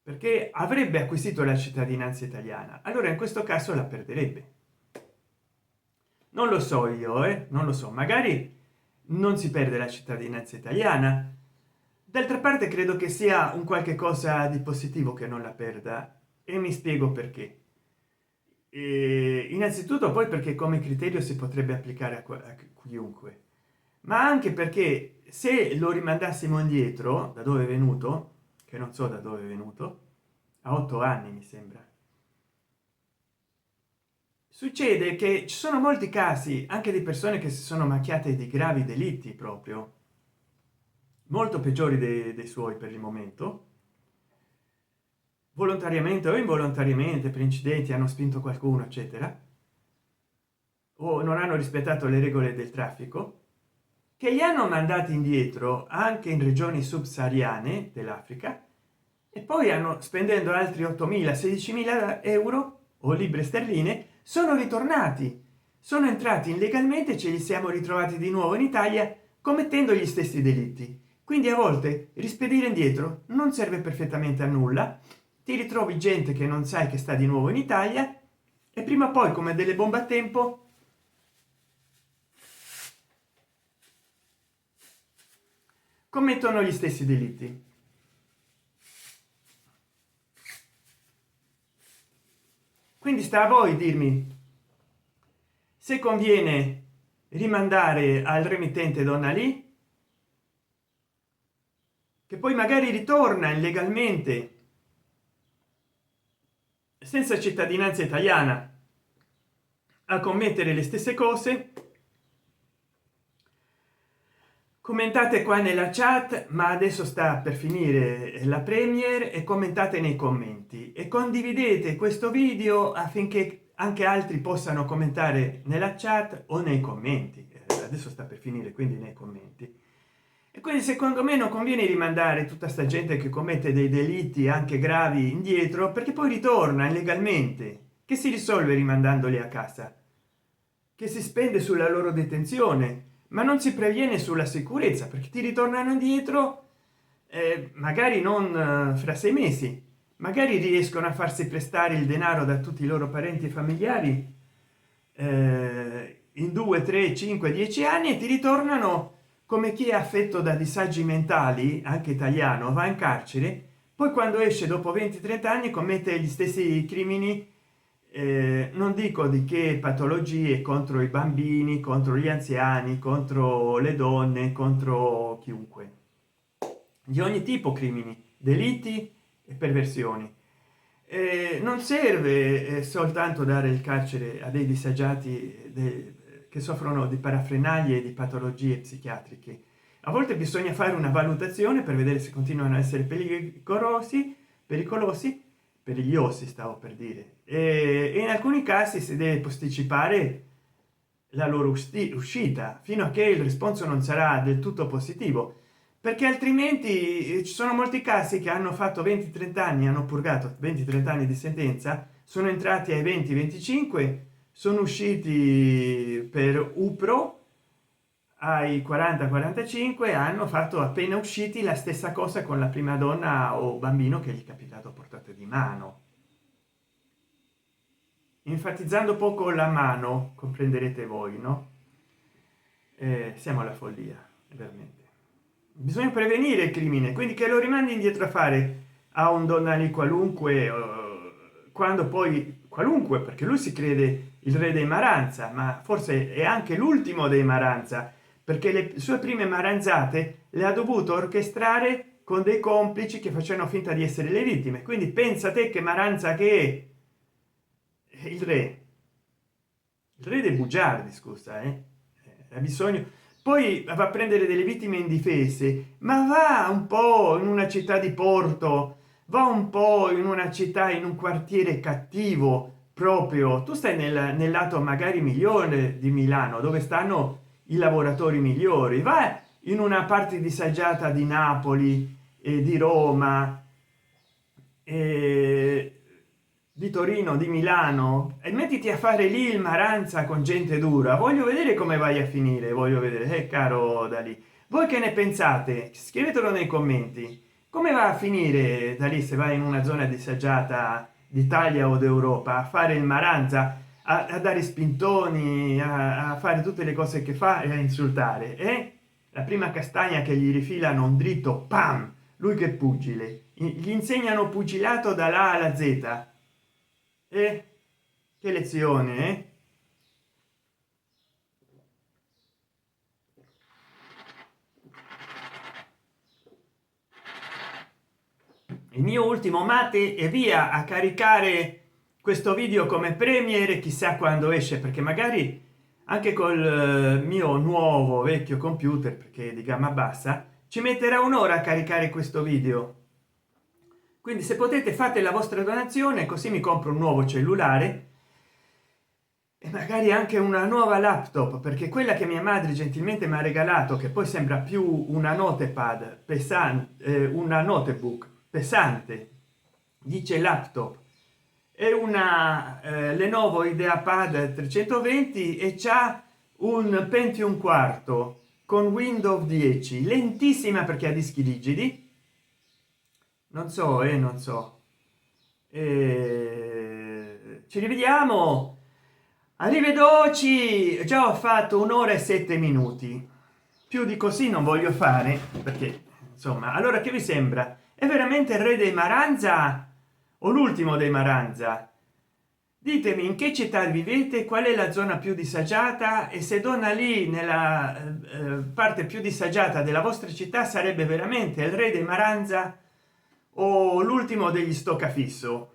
perché avrebbe acquisito la cittadinanza italiana. Allora in questo caso la perderebbe. Non lo so io, non lo so, magari non si perde la cittadinanza italiana. D'altra parte credo che sia un qualche cosa di positivo che non la perda, e mi spiego perché. Innanzitutto poi perché come criterio si potrebbe applicare a chiunque, ma anche perché se lo rimandassimo indietro da dove è venuto, che non so da dove è venuto, a 8 anni mi sembra, succede che ci sono molti casi anche di persone che si sono macchiate di gravi delitti, proprio molto peggiori dei suoi per il momento, volontariamente o involontariamente, per incidenti, hanno spinto qualcuno eccetera, o non hanno rispettato le regole del traffico, che li hanno mandati indietro anche in regioni subsahariane dell'Africa, e poi hanno, spendendo altri 8.000 16.000 euro o libbre sterline, sono ritornati, sono entrati illegalmente, ce li siamo ritrovati di nuovo in Italia commettendo gli stessi delitti. Quindi a volte rispedire indietro non serve perfettamente a nulla, ti ritrovi gente che non sai che sta di nuovo in Italia e prima o poi, come delle bombe a tempo, commettono gli stessi delitti. Quindi sta a voi dirmi se conviene rimandare al remittente donna lì, che poi magari ritorna illegalmente senza cittadinanza italiana a commettere le stesse cose. Commentate qua nella chat, ma adesso sta per finire la premiere, e commentate nei commenti e condividete questo video affinché anche altri possano commentare nella chat o nei commenti. Adesso sta per finire, quindi nei commenti. E quindi secondo me non conviene rimandare tutta sta gente che commette dei delitti anche gravi indietro, perché poi ritorna illegalmente. Che si risolve rimandandoli a casa? Che si spende sulla loro detenzione, ma non si previene sulla sicurezza, perché ti ritornano indietro, magari non fra 6 mesi, magari riescono a farsi prestare il denaro da tutti i loro parenti e familiari in 2 3 5 10 anni, e ti ritornano come chi è affetto da disagi mentali, anche italiano, va in carcere, poi quando esce dopo 20-30 anni commette gli stessi crimini, non dico di che patologie, contro i bambini, contro gli anziani, contro le donne, contro chiunque, di ogni tipo, crimini, delitti e perversioni. Non serve soltanto dare il carcere a dei disagiati che soffrono di parafrenaglie e di patologie psichiatriche. A volte bisogna fare una valutazione per vedere se continuano a essere pericolosi, perigliosi stavo per dire, e in alcuni casi si deve posticipare la loro uscita fino a che il risponso non sarà del tutto positivo, perché altrimenti ci sono molti casi che hanno fatto 20-30 anni, hanno purgato 20-30 anni di sentenza, sono entrati ai 20-25, sono usciti per upro ai 40-45, hanno fatto appena usciti la stessa cosa con la prima donna o bambino che gli è capitato a portata di mano, enfatizzando poco la mano, comprenderete voi, no? Siamo alla follia, veramente. Bisogna prevenire il crimine, quindi che lo rimandi indietro a fare a un donnali qualunque, quando poi qualunque, perché lui si crede il re dei Maranza, ma forse è anche l'ultimo dei Maranza, perché le sue prime maranzate le ha dovuto orchestrare con dei complici che facevano finta di essere le vittime. Quindi pensa te che Maranza, che è il re dei bugiardi, scusa, ha bisogno, poi va a prendere delle vittime indifese, ma va un po' in una città di porto, va un po' in una città, in un quartiere cattivo. Proprio tu stai nel lato magari migliore di Milano, dove stanno i lavoratori migliori. Va in una parte disagiata di Napoli e di Roma, e di Torino, di Milano, e mettiti a fare lì il Maranza con gente dura. Voglio vedere come vai a finire, voglio vedere, caro da lì. Voi che ne pensate? Scrivetelo nei commenti. Come va a finire da lì, se vai in una zona disagiata d'Italia o d'Europa a fare il Maranza, a dare spintoni, a fare tutte le cose che fa e a insultare, la prima castagna che gli rifilano un dritto, pam, lui che pugile, gli insegnano pugilato dalla A alla Z. Che lezione, il mio ultimo mate e via a caricare questo video come premiere. Chissà quando esce, perché magari anche col mio nuovo vecchio computer, perché è di gamma bassa, ci metterà un'ora a caricare questo video. Quindi se potete fate la vostra donazione, così mi compro un nuovo cellulare e magari anche una nuova laptop, perché quella che mia madre gentilmente mi ha regalato, che poi sembra più una notepad pesante, una notebook pesante, dice laptop, è una Lenovo IdeaPad 320 e c'ha un Pentium quarto con Windows 10, lentissima perché ha dischi rigidi. Non so, non so. Ci rivediamo, arrivederci. Già ho fatto un'ora e 7 minuti, più di così non voglio fare, perché insomma, allora che vi sembra? È veramente il re dei Maranza o l'ultimo dei Maranza? Ditemi in che città vivete, qual è la zona più disagiata, e se donna lì nella parte più disagiata della vostra città sarebbe veramente il re dei Maranza o l'ultimo degli stoccafisso.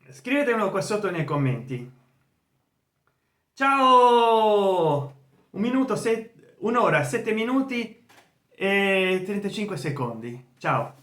Scrivetemelo qua sotto nei commenti. Ciao. Un minuto, un'ora 7 minuti e 35 secondi. Ciao.